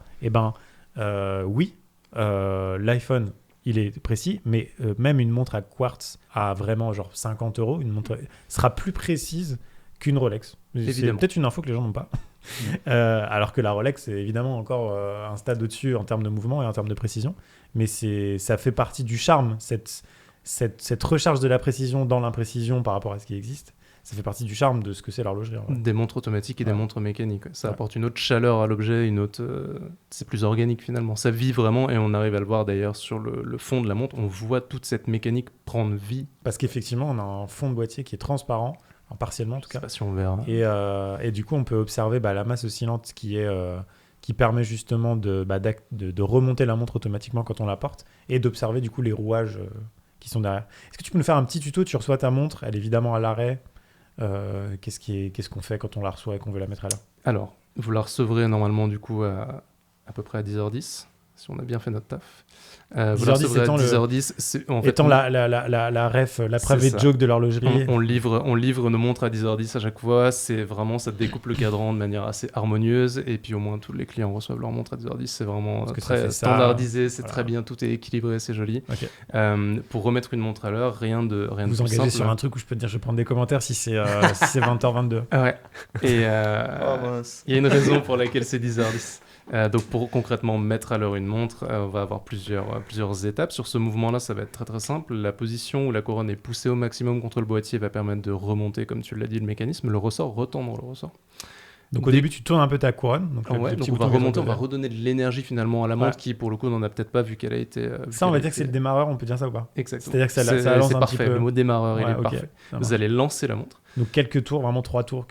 oui, l'iPhone, il est précis, mais même une montre à quartz à vraiment genre 50 €, une montre sera plus précise qu'une Rolex. C'est peut-être une info que les gens n'ont pas. Alors que la Rolex, c'est évidemment encore un stade au-dessus en termes de mouvement et en termes de précision. Mais ça fait partie du charme, cette recherche de la précision dans l'imprécision par rapport à ce qui existe. Ça fait partie du charme de ce que c'est l'horlogerie. Des montres automatiques et des montres mécaniques. Ça apporte une autre chaleur à l'objet, c'est plus organique finalement. Ça vit vraiment, et on arrive à le voir d'ailleurs sur le fond de la montre. On voit toute cette mécanique prendre vie. Parce qu'effectivement, on a un fond de boîtier qui est transparent, partiellement en tout cas. Je sais pas si on verra. Et du coup, on peut observer la masse oscillante qui permet justement de remonter la montre automatiquement quand on la porte, et d'observer du coup les rouages qui sont derrière. Est-ce que tu peux nous faire un petit tuto? Tu reçois ta montre, elle est évidemment à l'arrêt. Qu'est-ce qu'on fait quand on la reçoit et qu'on veut la mettre à l'heure? Alors, vous la recevrez normalement du coup à peu près à 10h10, si on a bien fait notre taf. 10h10 étant 10h10, en fait, étant la ref, la private joke de l'horlogerie. On livre nos montres à 10h10 à chaque fois. C'est vraiment, ça découpe le cadran de manière assez harmonieuse, et puis au moins tous les clients reçoivent leur montre à 10h10. C'est vraiment très standardisé, c'est très bien, tout est équilibré, c'est joli. Pour remettre une montre à l'heure, rien de vous engagez simple. Sur un truc où je peux te dire, je vais prendre des commentaires si c'est 20h22. Ouais. Et il y a une raison pour laquelle c'est 10h10. Donc pour concrètement mettre à l'heure une montre, on va avoir plusieurs étapes. Sur ce mouvement-là, ça va être très très simple. La position où la couronne est poussée au maximum contre le boîtier va permettre de remonter, comme tu l'as dit, le mécanisme, le ressort, retendre le ressort. Donc au début, tu tournes un peu ta couronne. Donc on va remonter, on va redonner de l'énergie finalement à la montre qui, pour le coup, n'en a peut-être pas vu qu'elle a été... ça, on va dire que c'est le démarreur, on peut dire ça ou pas? Exactement. C'est-à-dire que ça lance un parfait. petit peu... Le mot démarreur, il est parfait. Vous allez lancer la montre. Donc quelques tours, vraiment 3 tours.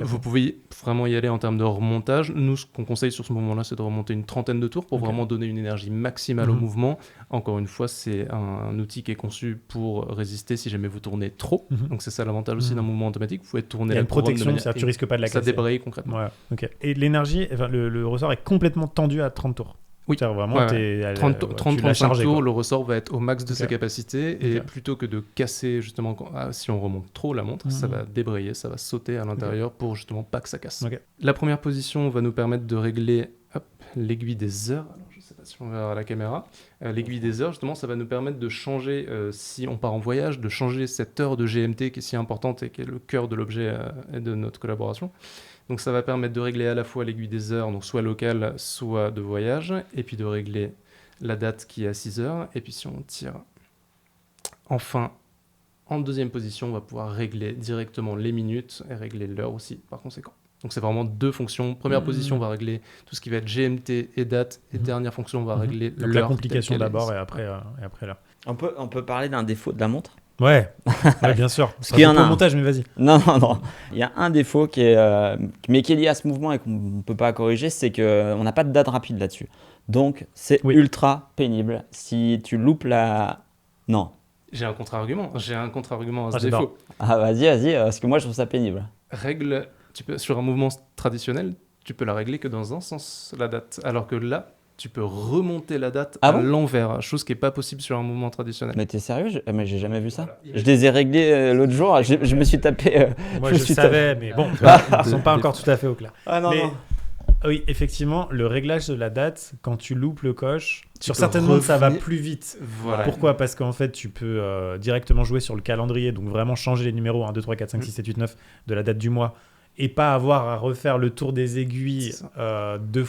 Vous pouvez vraiment y aller en termes de remontage. Nous, ce qu'on conseille sur ce moment-là, c'est de remonter une trentaine de tours pour vraiment donner une énergie maximale au mouvement. Encore une fois, c'est un outil qui est conçu pour résister si jamais vous tournez trop. Donc c'est ça l'avantage aussi d'un mouvement automatique. Vous pouvez tourner la couronne de manière... c'est-à-dire que tu risques pas de la casser. Ça débraye concrètement. Ouais, okay. Et l'énergie, le ressort est complètement tendu à 30 tours. Oui, vraiment, 30-35 tours, le ressort va être au max de sa capacité, et plutôt que de casser, justement, si on remonte trop la montre, ça va débrayer, ça va sauter à l'intérieur pour justement pas que ça casse. La première position va nous permettre de régler l'aiguille des heures. Alors, je ne sais pas si on verra à la caméra. L'aiguille des heures, justement, ça va nous permettre de changer, si on part en voyage, de changer cette heure de GMT qui est si importante et qui est le cœur de l'objet et de notre collaboration. Donc ça va permettre de régler à la fois l'aiguille des heures, donc soit locale, soit de voyage, et puis de régler la date qui est à 6 heures. Et puis si on tire, enfin, en deuxième position, on va pouvoir régler directement les minutes et régler l'heure aussi, par conséquent. Donc c'est vraiment 2 fonctions. Première position, on va régler tout ce qui va être GMT et date, et dernière fonction, on va régler l'heure. La complication d'abord et après l'heure. On peut parler d'un défaut de la montre. Ouais, bien sûr. Parce qu'il y en a au un. montage, mais vas-y. Non. Il y a un défaut qui est lié à ce mouvement et qu'on ne peut pas corriger, c'est qu'on n'a pas de date rapide là-dessus. Donc, c'est ultra pénible. Si tu loupes la... Non. J'ai un contre-argument à ce j'adore. défaut. Ah, vas-y, parce que moi, je trouve ça pénible. Règle, sur un mouvement traditionnel, tu peux la régler que dans un sens, la date. Alors que là, tu peux remonter la date à l'envers, chose qui n'est pas possible sur un mouvement traditionnel. Mais t'es sérieux? Mais j'ai jamais vu ça. Voilà. Je les ai réglés l'autre jour, je me suis tapé... Moi, je savais, mais bon, ils ne sont pas encore tout à fait au clair. Ah non. Oui, effectivement, le réglage de la date, quand tu loupes le coche, sur certaines montres, ça va plus vite. Voilà. Pourquoi ? Parce qu'en fait, tu peux directement jouer sur le calendrier, donc vraiment changer les numéros 1, 2, 3, 4, 5, 6, 7, 8, 9 de la date du mois, et pas avoir à refaire le tour des aiguilles deux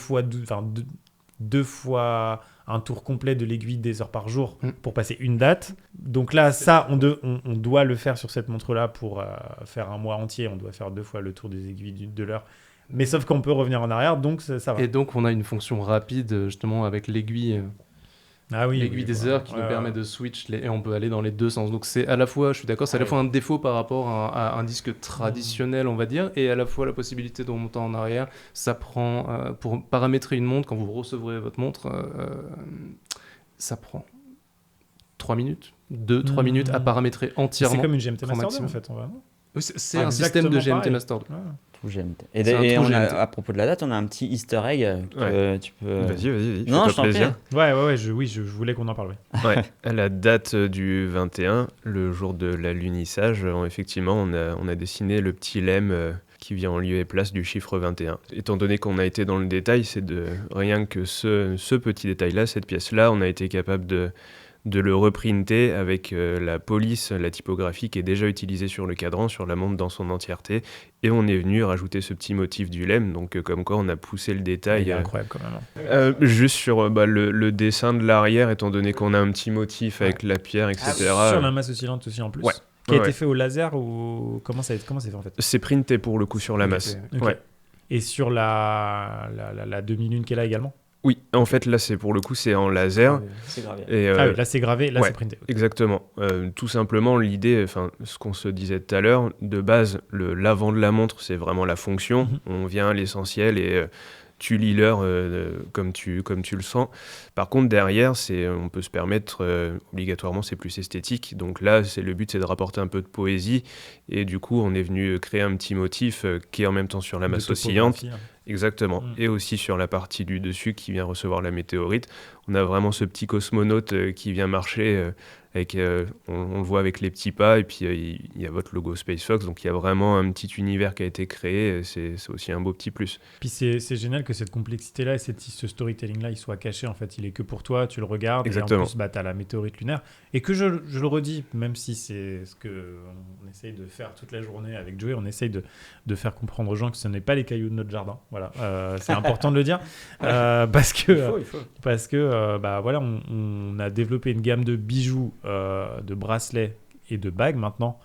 fois un tour complet de l'aiguille des heures par jour pour passer une date. Donc là, on doit le faire sur cette montre-là pour faire un mois entier. On doit faire 2 fois le tour des aiguilles de l'heure. Mais sauf qu'on peut revenir en arrière, donc ça va. Et donc, on a une fonction rapide, justement, avec l'aiguille. L'aiguille des heures qui nous permet de switch et on peut aller dans les deux sens. Donc c'est à la fois, je suis d'accord, c'est à la fois un défaut par rapport à un disque traditionnel, on va dire, et à la fois la possibilité de remonter en arrière. Ça prend, pour paramétrer une montre, quand vous recevrez votre montre, ça prend 3 minutes, 2-3 minutes à paramétrer entièrement. C'est comme une GMT Master en fait, on va. Oui, c'est un système de GMT Master. GMT. Et on a, à propos de la date, on a un petit easter egg que tu peux... Vas-y, non, fais-toi plaisir. Je voulais qu'on en parle. Ouais. À la date du 21, le jour de l'alunissage, effectivement, on a dessiné le petit lemme qui vient en lieu et place du chiffre 21. Étant donné qu'on a été dans le détail, c'est de rien que ce petit détail-là, cette pièce-là, on a été capable de le reprinter avec la police, la typographie qui est déjà utilisée sur le cadran, sur la montre dans son entièreté. Et on est venu rajouter ce petit motif du lemme, donc comme quoi on a poussé le détail. Il est incroyable quand même. Juste sur le dessin de l'arrière, étant donné qu'on a un petit motif avec la pierre, etc. Sur la masse oscillante aussi en plus. Ouais. Qui a été fait au laser ou comment c'est fait en fait? C'est printé pour le coup sur la masse. Okay. Ouais. Et sur la demi-lune qui est là également? Oui, en fait là c'est pour le coup c'est en laser. C'est gravé. Et, là c'est gravé, là c'est printé. Okay. Exactement. Tout simplement l'idée, ce qu'on se disait tout à l'heure, de base l'avant de la montre c'est vraiment la fonction. On vient à l'essentiel et tu lis l'heure comme tu le sens. Par contre derrière on peut se permettre obligatoirement c'est plus esthétique. Donc là le but c'est de rapporter un peu de poésie et du coup on est venu créer un petit motif qui est en même temps sur la masse oscillante. Exactement. Et aussi sur la partie du dessus qui vient recevoir la météorite. On a vraiment ce petit cosmonaute qui vient marcher avec, on le voit avec les petits pas et puis il y a votre logo SpaceFox. Donc il y a vraiment un petit univers qui a été créé. C'est aussi un beau petit plus. Puis c'est génial que cette complexité-là et ce storytelling-là, il soit caché. En fait, il est que pour toi, tu le regardes. Exactement. Et en plus, tu as la météorite lunaire. Et que je le redis, même si c'est ce qu'on essaye de faire toute la journée avec Joey, on essaye de faire comprendre aux gens que ce n'est pas les cailloux de notre jardin. Voilà, c'est important de le dire parce que voilà, on a développé une gamme de bijoux, de bracelets et de bagues maintenant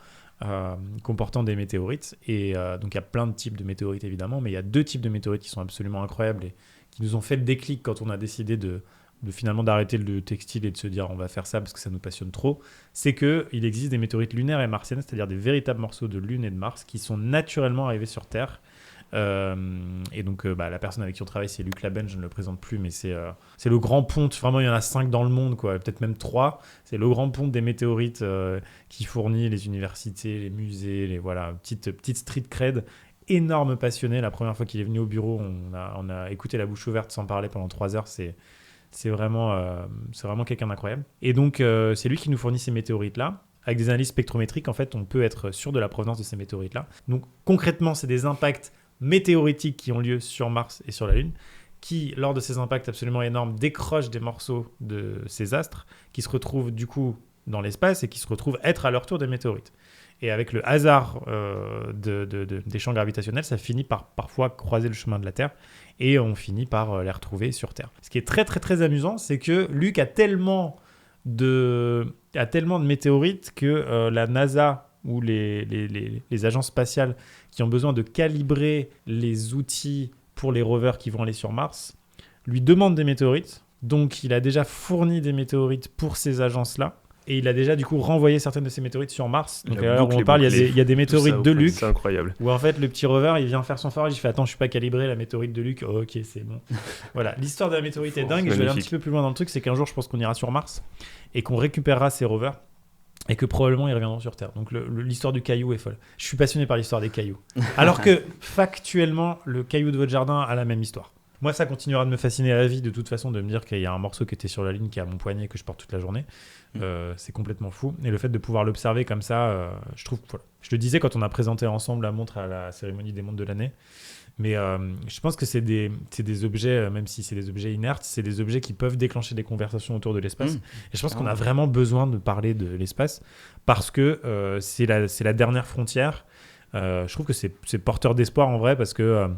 comportant des météorites. Et donc il y a plein de types de météorites évidemment, mais il y a 2 types de météorites qui sont absolument incroyables et qui nous ont fait le déclic quand on a décidé de finalement d'arrêter le textile et de se dire on va faire ça parce que ça nous passionne trop. C'est qu'il existe des météorites lunaires et martiennes, c'est-à-dire des véritables morceaux de Lune et de Mars qui sont naturellement arrivés sur Terre. Et donc la personne avec qui on travaille c'est Luc Laben, je ne le présente plus, mais c'est le grand ponte, vraiment il y en a 5 dans le monde quoi, peut-être même 3, c'est le grand ponte des météorites qui fournit les universités, les musées, petite street cred, énorme passionné. La première fois qu'il est venu au bureau on a écouté la bouche ouverte sans parler pendant 3 heures, c'est vraiment quelqu'un d'incroyable. Et donc c'est lui qui nous fournit ces météorites là. Avec des analyses spectrométriques en fait on peut être sûr de la provenance de ces météorites là. Donc concrètement c'est des impacts météoritiques qui ont lieu sur Mars et sur la Lune, qui, lors de ces impacts absolument énormes, décrochent des morceaux de ces astres, qui se retrouvent du coup dans l'espace et qui se retrouvent être à leur tour des météorites. Et avec le hasard des champs gravitationnels, ça finit par parfois croiser le chemin de la Terre et on finit par les retrouver sur Terre. Ce qui est très très très amusant, c'est que Luc a tellement de météorites que la NASA ou les agences spatiales qui ont besoin de calibrer les outils pour les rovers qui vont aller sur Mars, lui demandent des météorites. Donc, il a déjà fourni des météorites pour ces agences-là. et il a déjà du coup renvoyé certaines de ces météorites sur Mars. Donc La alors boucle on est parle, il bouclée. y a des météorites de Luke C'est incroyable. où en fait le petit rover il vient faire son forage, il fait attends je suis pas calibré, la météorite de Luke, oh, ok c'est bon. Voilà, l'histoire de la météorite est dingue et je vais aller un magnifique. petit peu plus loin dans le truc, c'est qu'un jour je pense qu'on ira sur Mars et qu'on récupérera ces rovers et que probablement ils reviendront sur Terre. Donc l'histoire du caillou est folle. Je suis passionné par l'histoire des cailloux. Alors que factuellement le caillou de votre jardin a la même histoire. Moi, ça continuera de me fasciner à la vie, de toute façon, de me dire qu'il y a un morceau qui était sur la ligne, qui est à mon poignet, que je porte toute la journée. C'est complètement fou. Et le fait de pouvoir l'observer comme ça, je trouve... Voilà. Je le disais quand on a présenté ensemble la montre à la cérémonie des montres de l'année. Mais je pense que c'est des objets, même si c'est des objets inertes, c'est des objets qui peuvent déclencher des conversations autour de l'espace. Et je pense qu'on a vraiment besoin de parler de l'espace parce que c'est la dernière frontière. Je trouve que c'est porteur d'espoir en vrai parce que...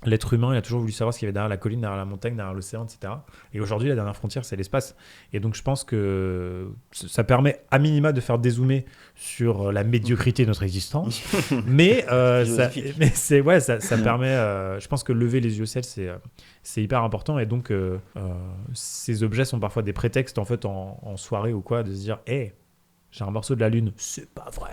l'être humain, il a toujours voulu savoir ce qu'il y avait derrière la colline, derrière la montagne, derrière l'océan, etc. Et aujourd'hui, la dernière frontière, c'est l'espace. Et donc, je pense que ça permet à minima de faire dézoomer sur la médiocrité de notre existence. mais ça permet, je pense que lever les yeux au ciel, c'est hyper important. Et donc, ces objets sont parfois des prétextes, en fait, en soirée ou quoi, de se dire « Hey, j'ai un morceau de la Lune. C'est pas vrai !»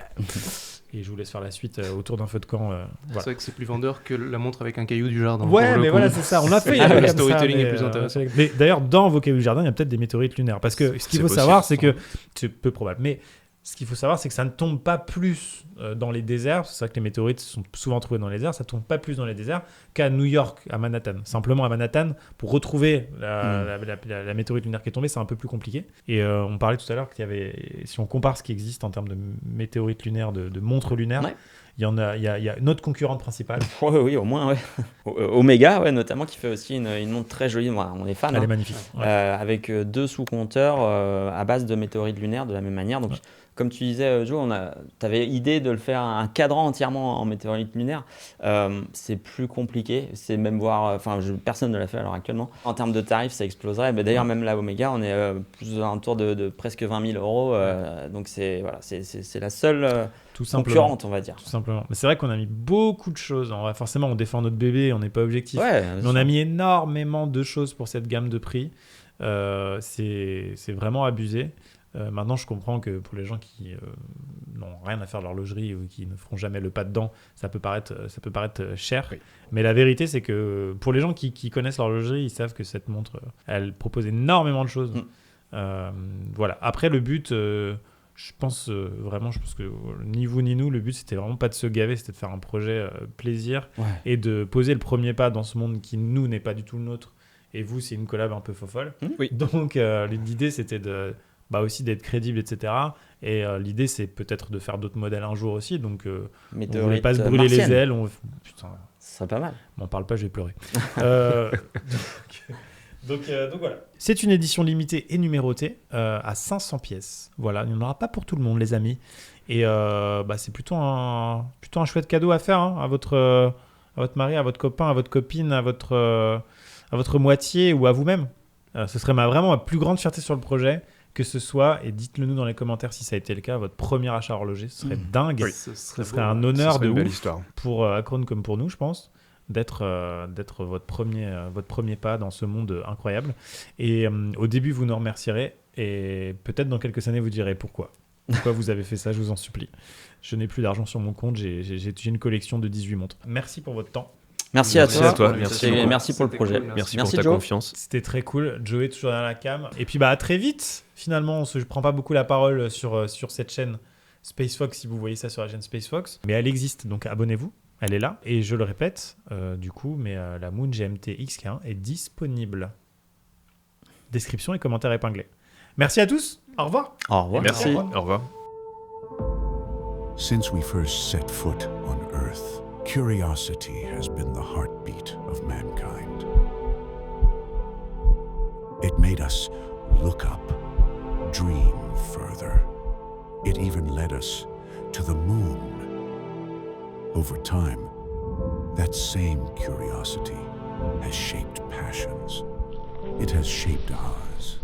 Et je vous laisse faire la suite autour d'un feu de camp. Voilà. C'est vrai que c'est plus vendeur que la montre avec un caillou du jardin. Ouais, mais voilà, c'est ça. On l'a fait. Le storytelling est plus intéressant. Mais d'ailleurs, dans vos cailloux du jardin, il y a peut-être des météorites lunaires. Parce que ce qu'il faut savoir, c'est que... C'est peu probable. Mais ce qu'il faut savoir, c'est que ça ne tombe pas plus dans les déserts. C'est vrai que les météorites sont souvent trouvées dans les déserts. Ça ne tombe pas plus dans les déserts qu'à New York, à Manhattan. Simplement, à Manhattan, pour retrouver la météorite lunaire qui est tombée, c'est un peu plus compliqué. Et on parlait tout à l'heure qu'il y avait... Si on compare ce qui existe en termes de météorites lunaires, de montres lunaires... Ouais. Il y a notre concurrente principale. Oui, au moins, ouais. Omega, ouais, notamment, qui fait aussi une montre très jolie. On est fan. Elle est magnifique. Ouais. Avec 2 sous-compteurs à base de météorites lunaires de la même manière. Donc, comme tu disais, Joe, tu avais idée de le faire un cadran entièrement en météorites lunaires. C'est plus compliqué. C'est même personne ne l'a fait alors actuellement. En termes de tarifs, ça exploserait. Mais d'ailleurs, même la Omega, on est plus à un tour de presque 20 000 €. Donc, c'est la seule concurrente, on va dire. Tout simplement. Mais c'est vrai qu'on a mis beaucoup de choses. Forcément, on défend notre bébé, on n'est pas objectif. Ouais, mais on a mis énormément de choses pour cette gamme de prix. C'est vraiment abusé. Maintenant, je comprends que pour les gens qui n'ont rien à faire de l'horlogerie ou qui ne feront jamais le pas dedans, ça peut paraître cher. Oui. Mais la vérité, c'est que pour les gens qui connaissent l'horlogerie, ils savent que cette montre, elle propose énormément de choses. Voilà. Après, le but, je pense que ni vous ni nous, le but, c'était vraiment pas de se gaver, c'était de faire un projet plaisir et de poser le premier pas dans ce monde qui, nous, n'est pas du tout le nôtre. Et vous, c'est une collab un peu fofolle. Oui. Donc, l'idée, c'était aussi d'être crédible, etc. Et l'idée, c'est peut-être de faire d'autres modèles un jour aussi. Donc, on ne voulait pas se brûler les ailes. Putain, ça serait pas mal. M'en parle pas, je vais pleurer. Donc voilà. C'est une édition limitée et numérotée à 500 pièces. Voilà, il n'y en aura pas pour tout le monde, les amis. Et c'est plutôt un chouette cadeau à faire à votre mari, à votre copain, à votre copine, à votre moitié ou à vous-même. Ce serait vraiment ma plus grande fierté sur le projet. Que ce soit, et dites-le nous dans les commentaires si ça a été le cas, votre premier achat horloger, ce serait dingue. Oui, ce serait un honneur de ouf pour Acrone comme pour nous, je pense, d'être votre premier pas dans ce monde incroyable. Et au début, vous nous remercierez, et peut-être dans quelques années, vous direz pourquoi. Pourquoi vous avez fait ça, je vous en supplie. Je n'ai plus d'argent sur mon compte, j'ai une collection de 18 montres. Merci pour votre temps. Merci à toi. Merci pour le projet. Cool, merci pour ta confiance. C'était très cool. Joey toujours derrière la cam. Et puis à très vite. Finalement, je prends pas beaucoup la parole sur cette chaîne Space Fox si vous voyez ça sur la chaîne Space Fox. Mais elle existe, donc abonnez-vous. Elle est là. Et je le répète, la Moon GMT X1 est disponible. Description et commentaires épinglés. Merci à tous. Au revoir. Au revoir. Merci. Au revoir. Since we first set foot on Earth, curiosity has been the heartbeat of mankind. It made us look up, dream further. It even led us to the moon. Over time, that same curiosity has shaped passions. It has shaped ours.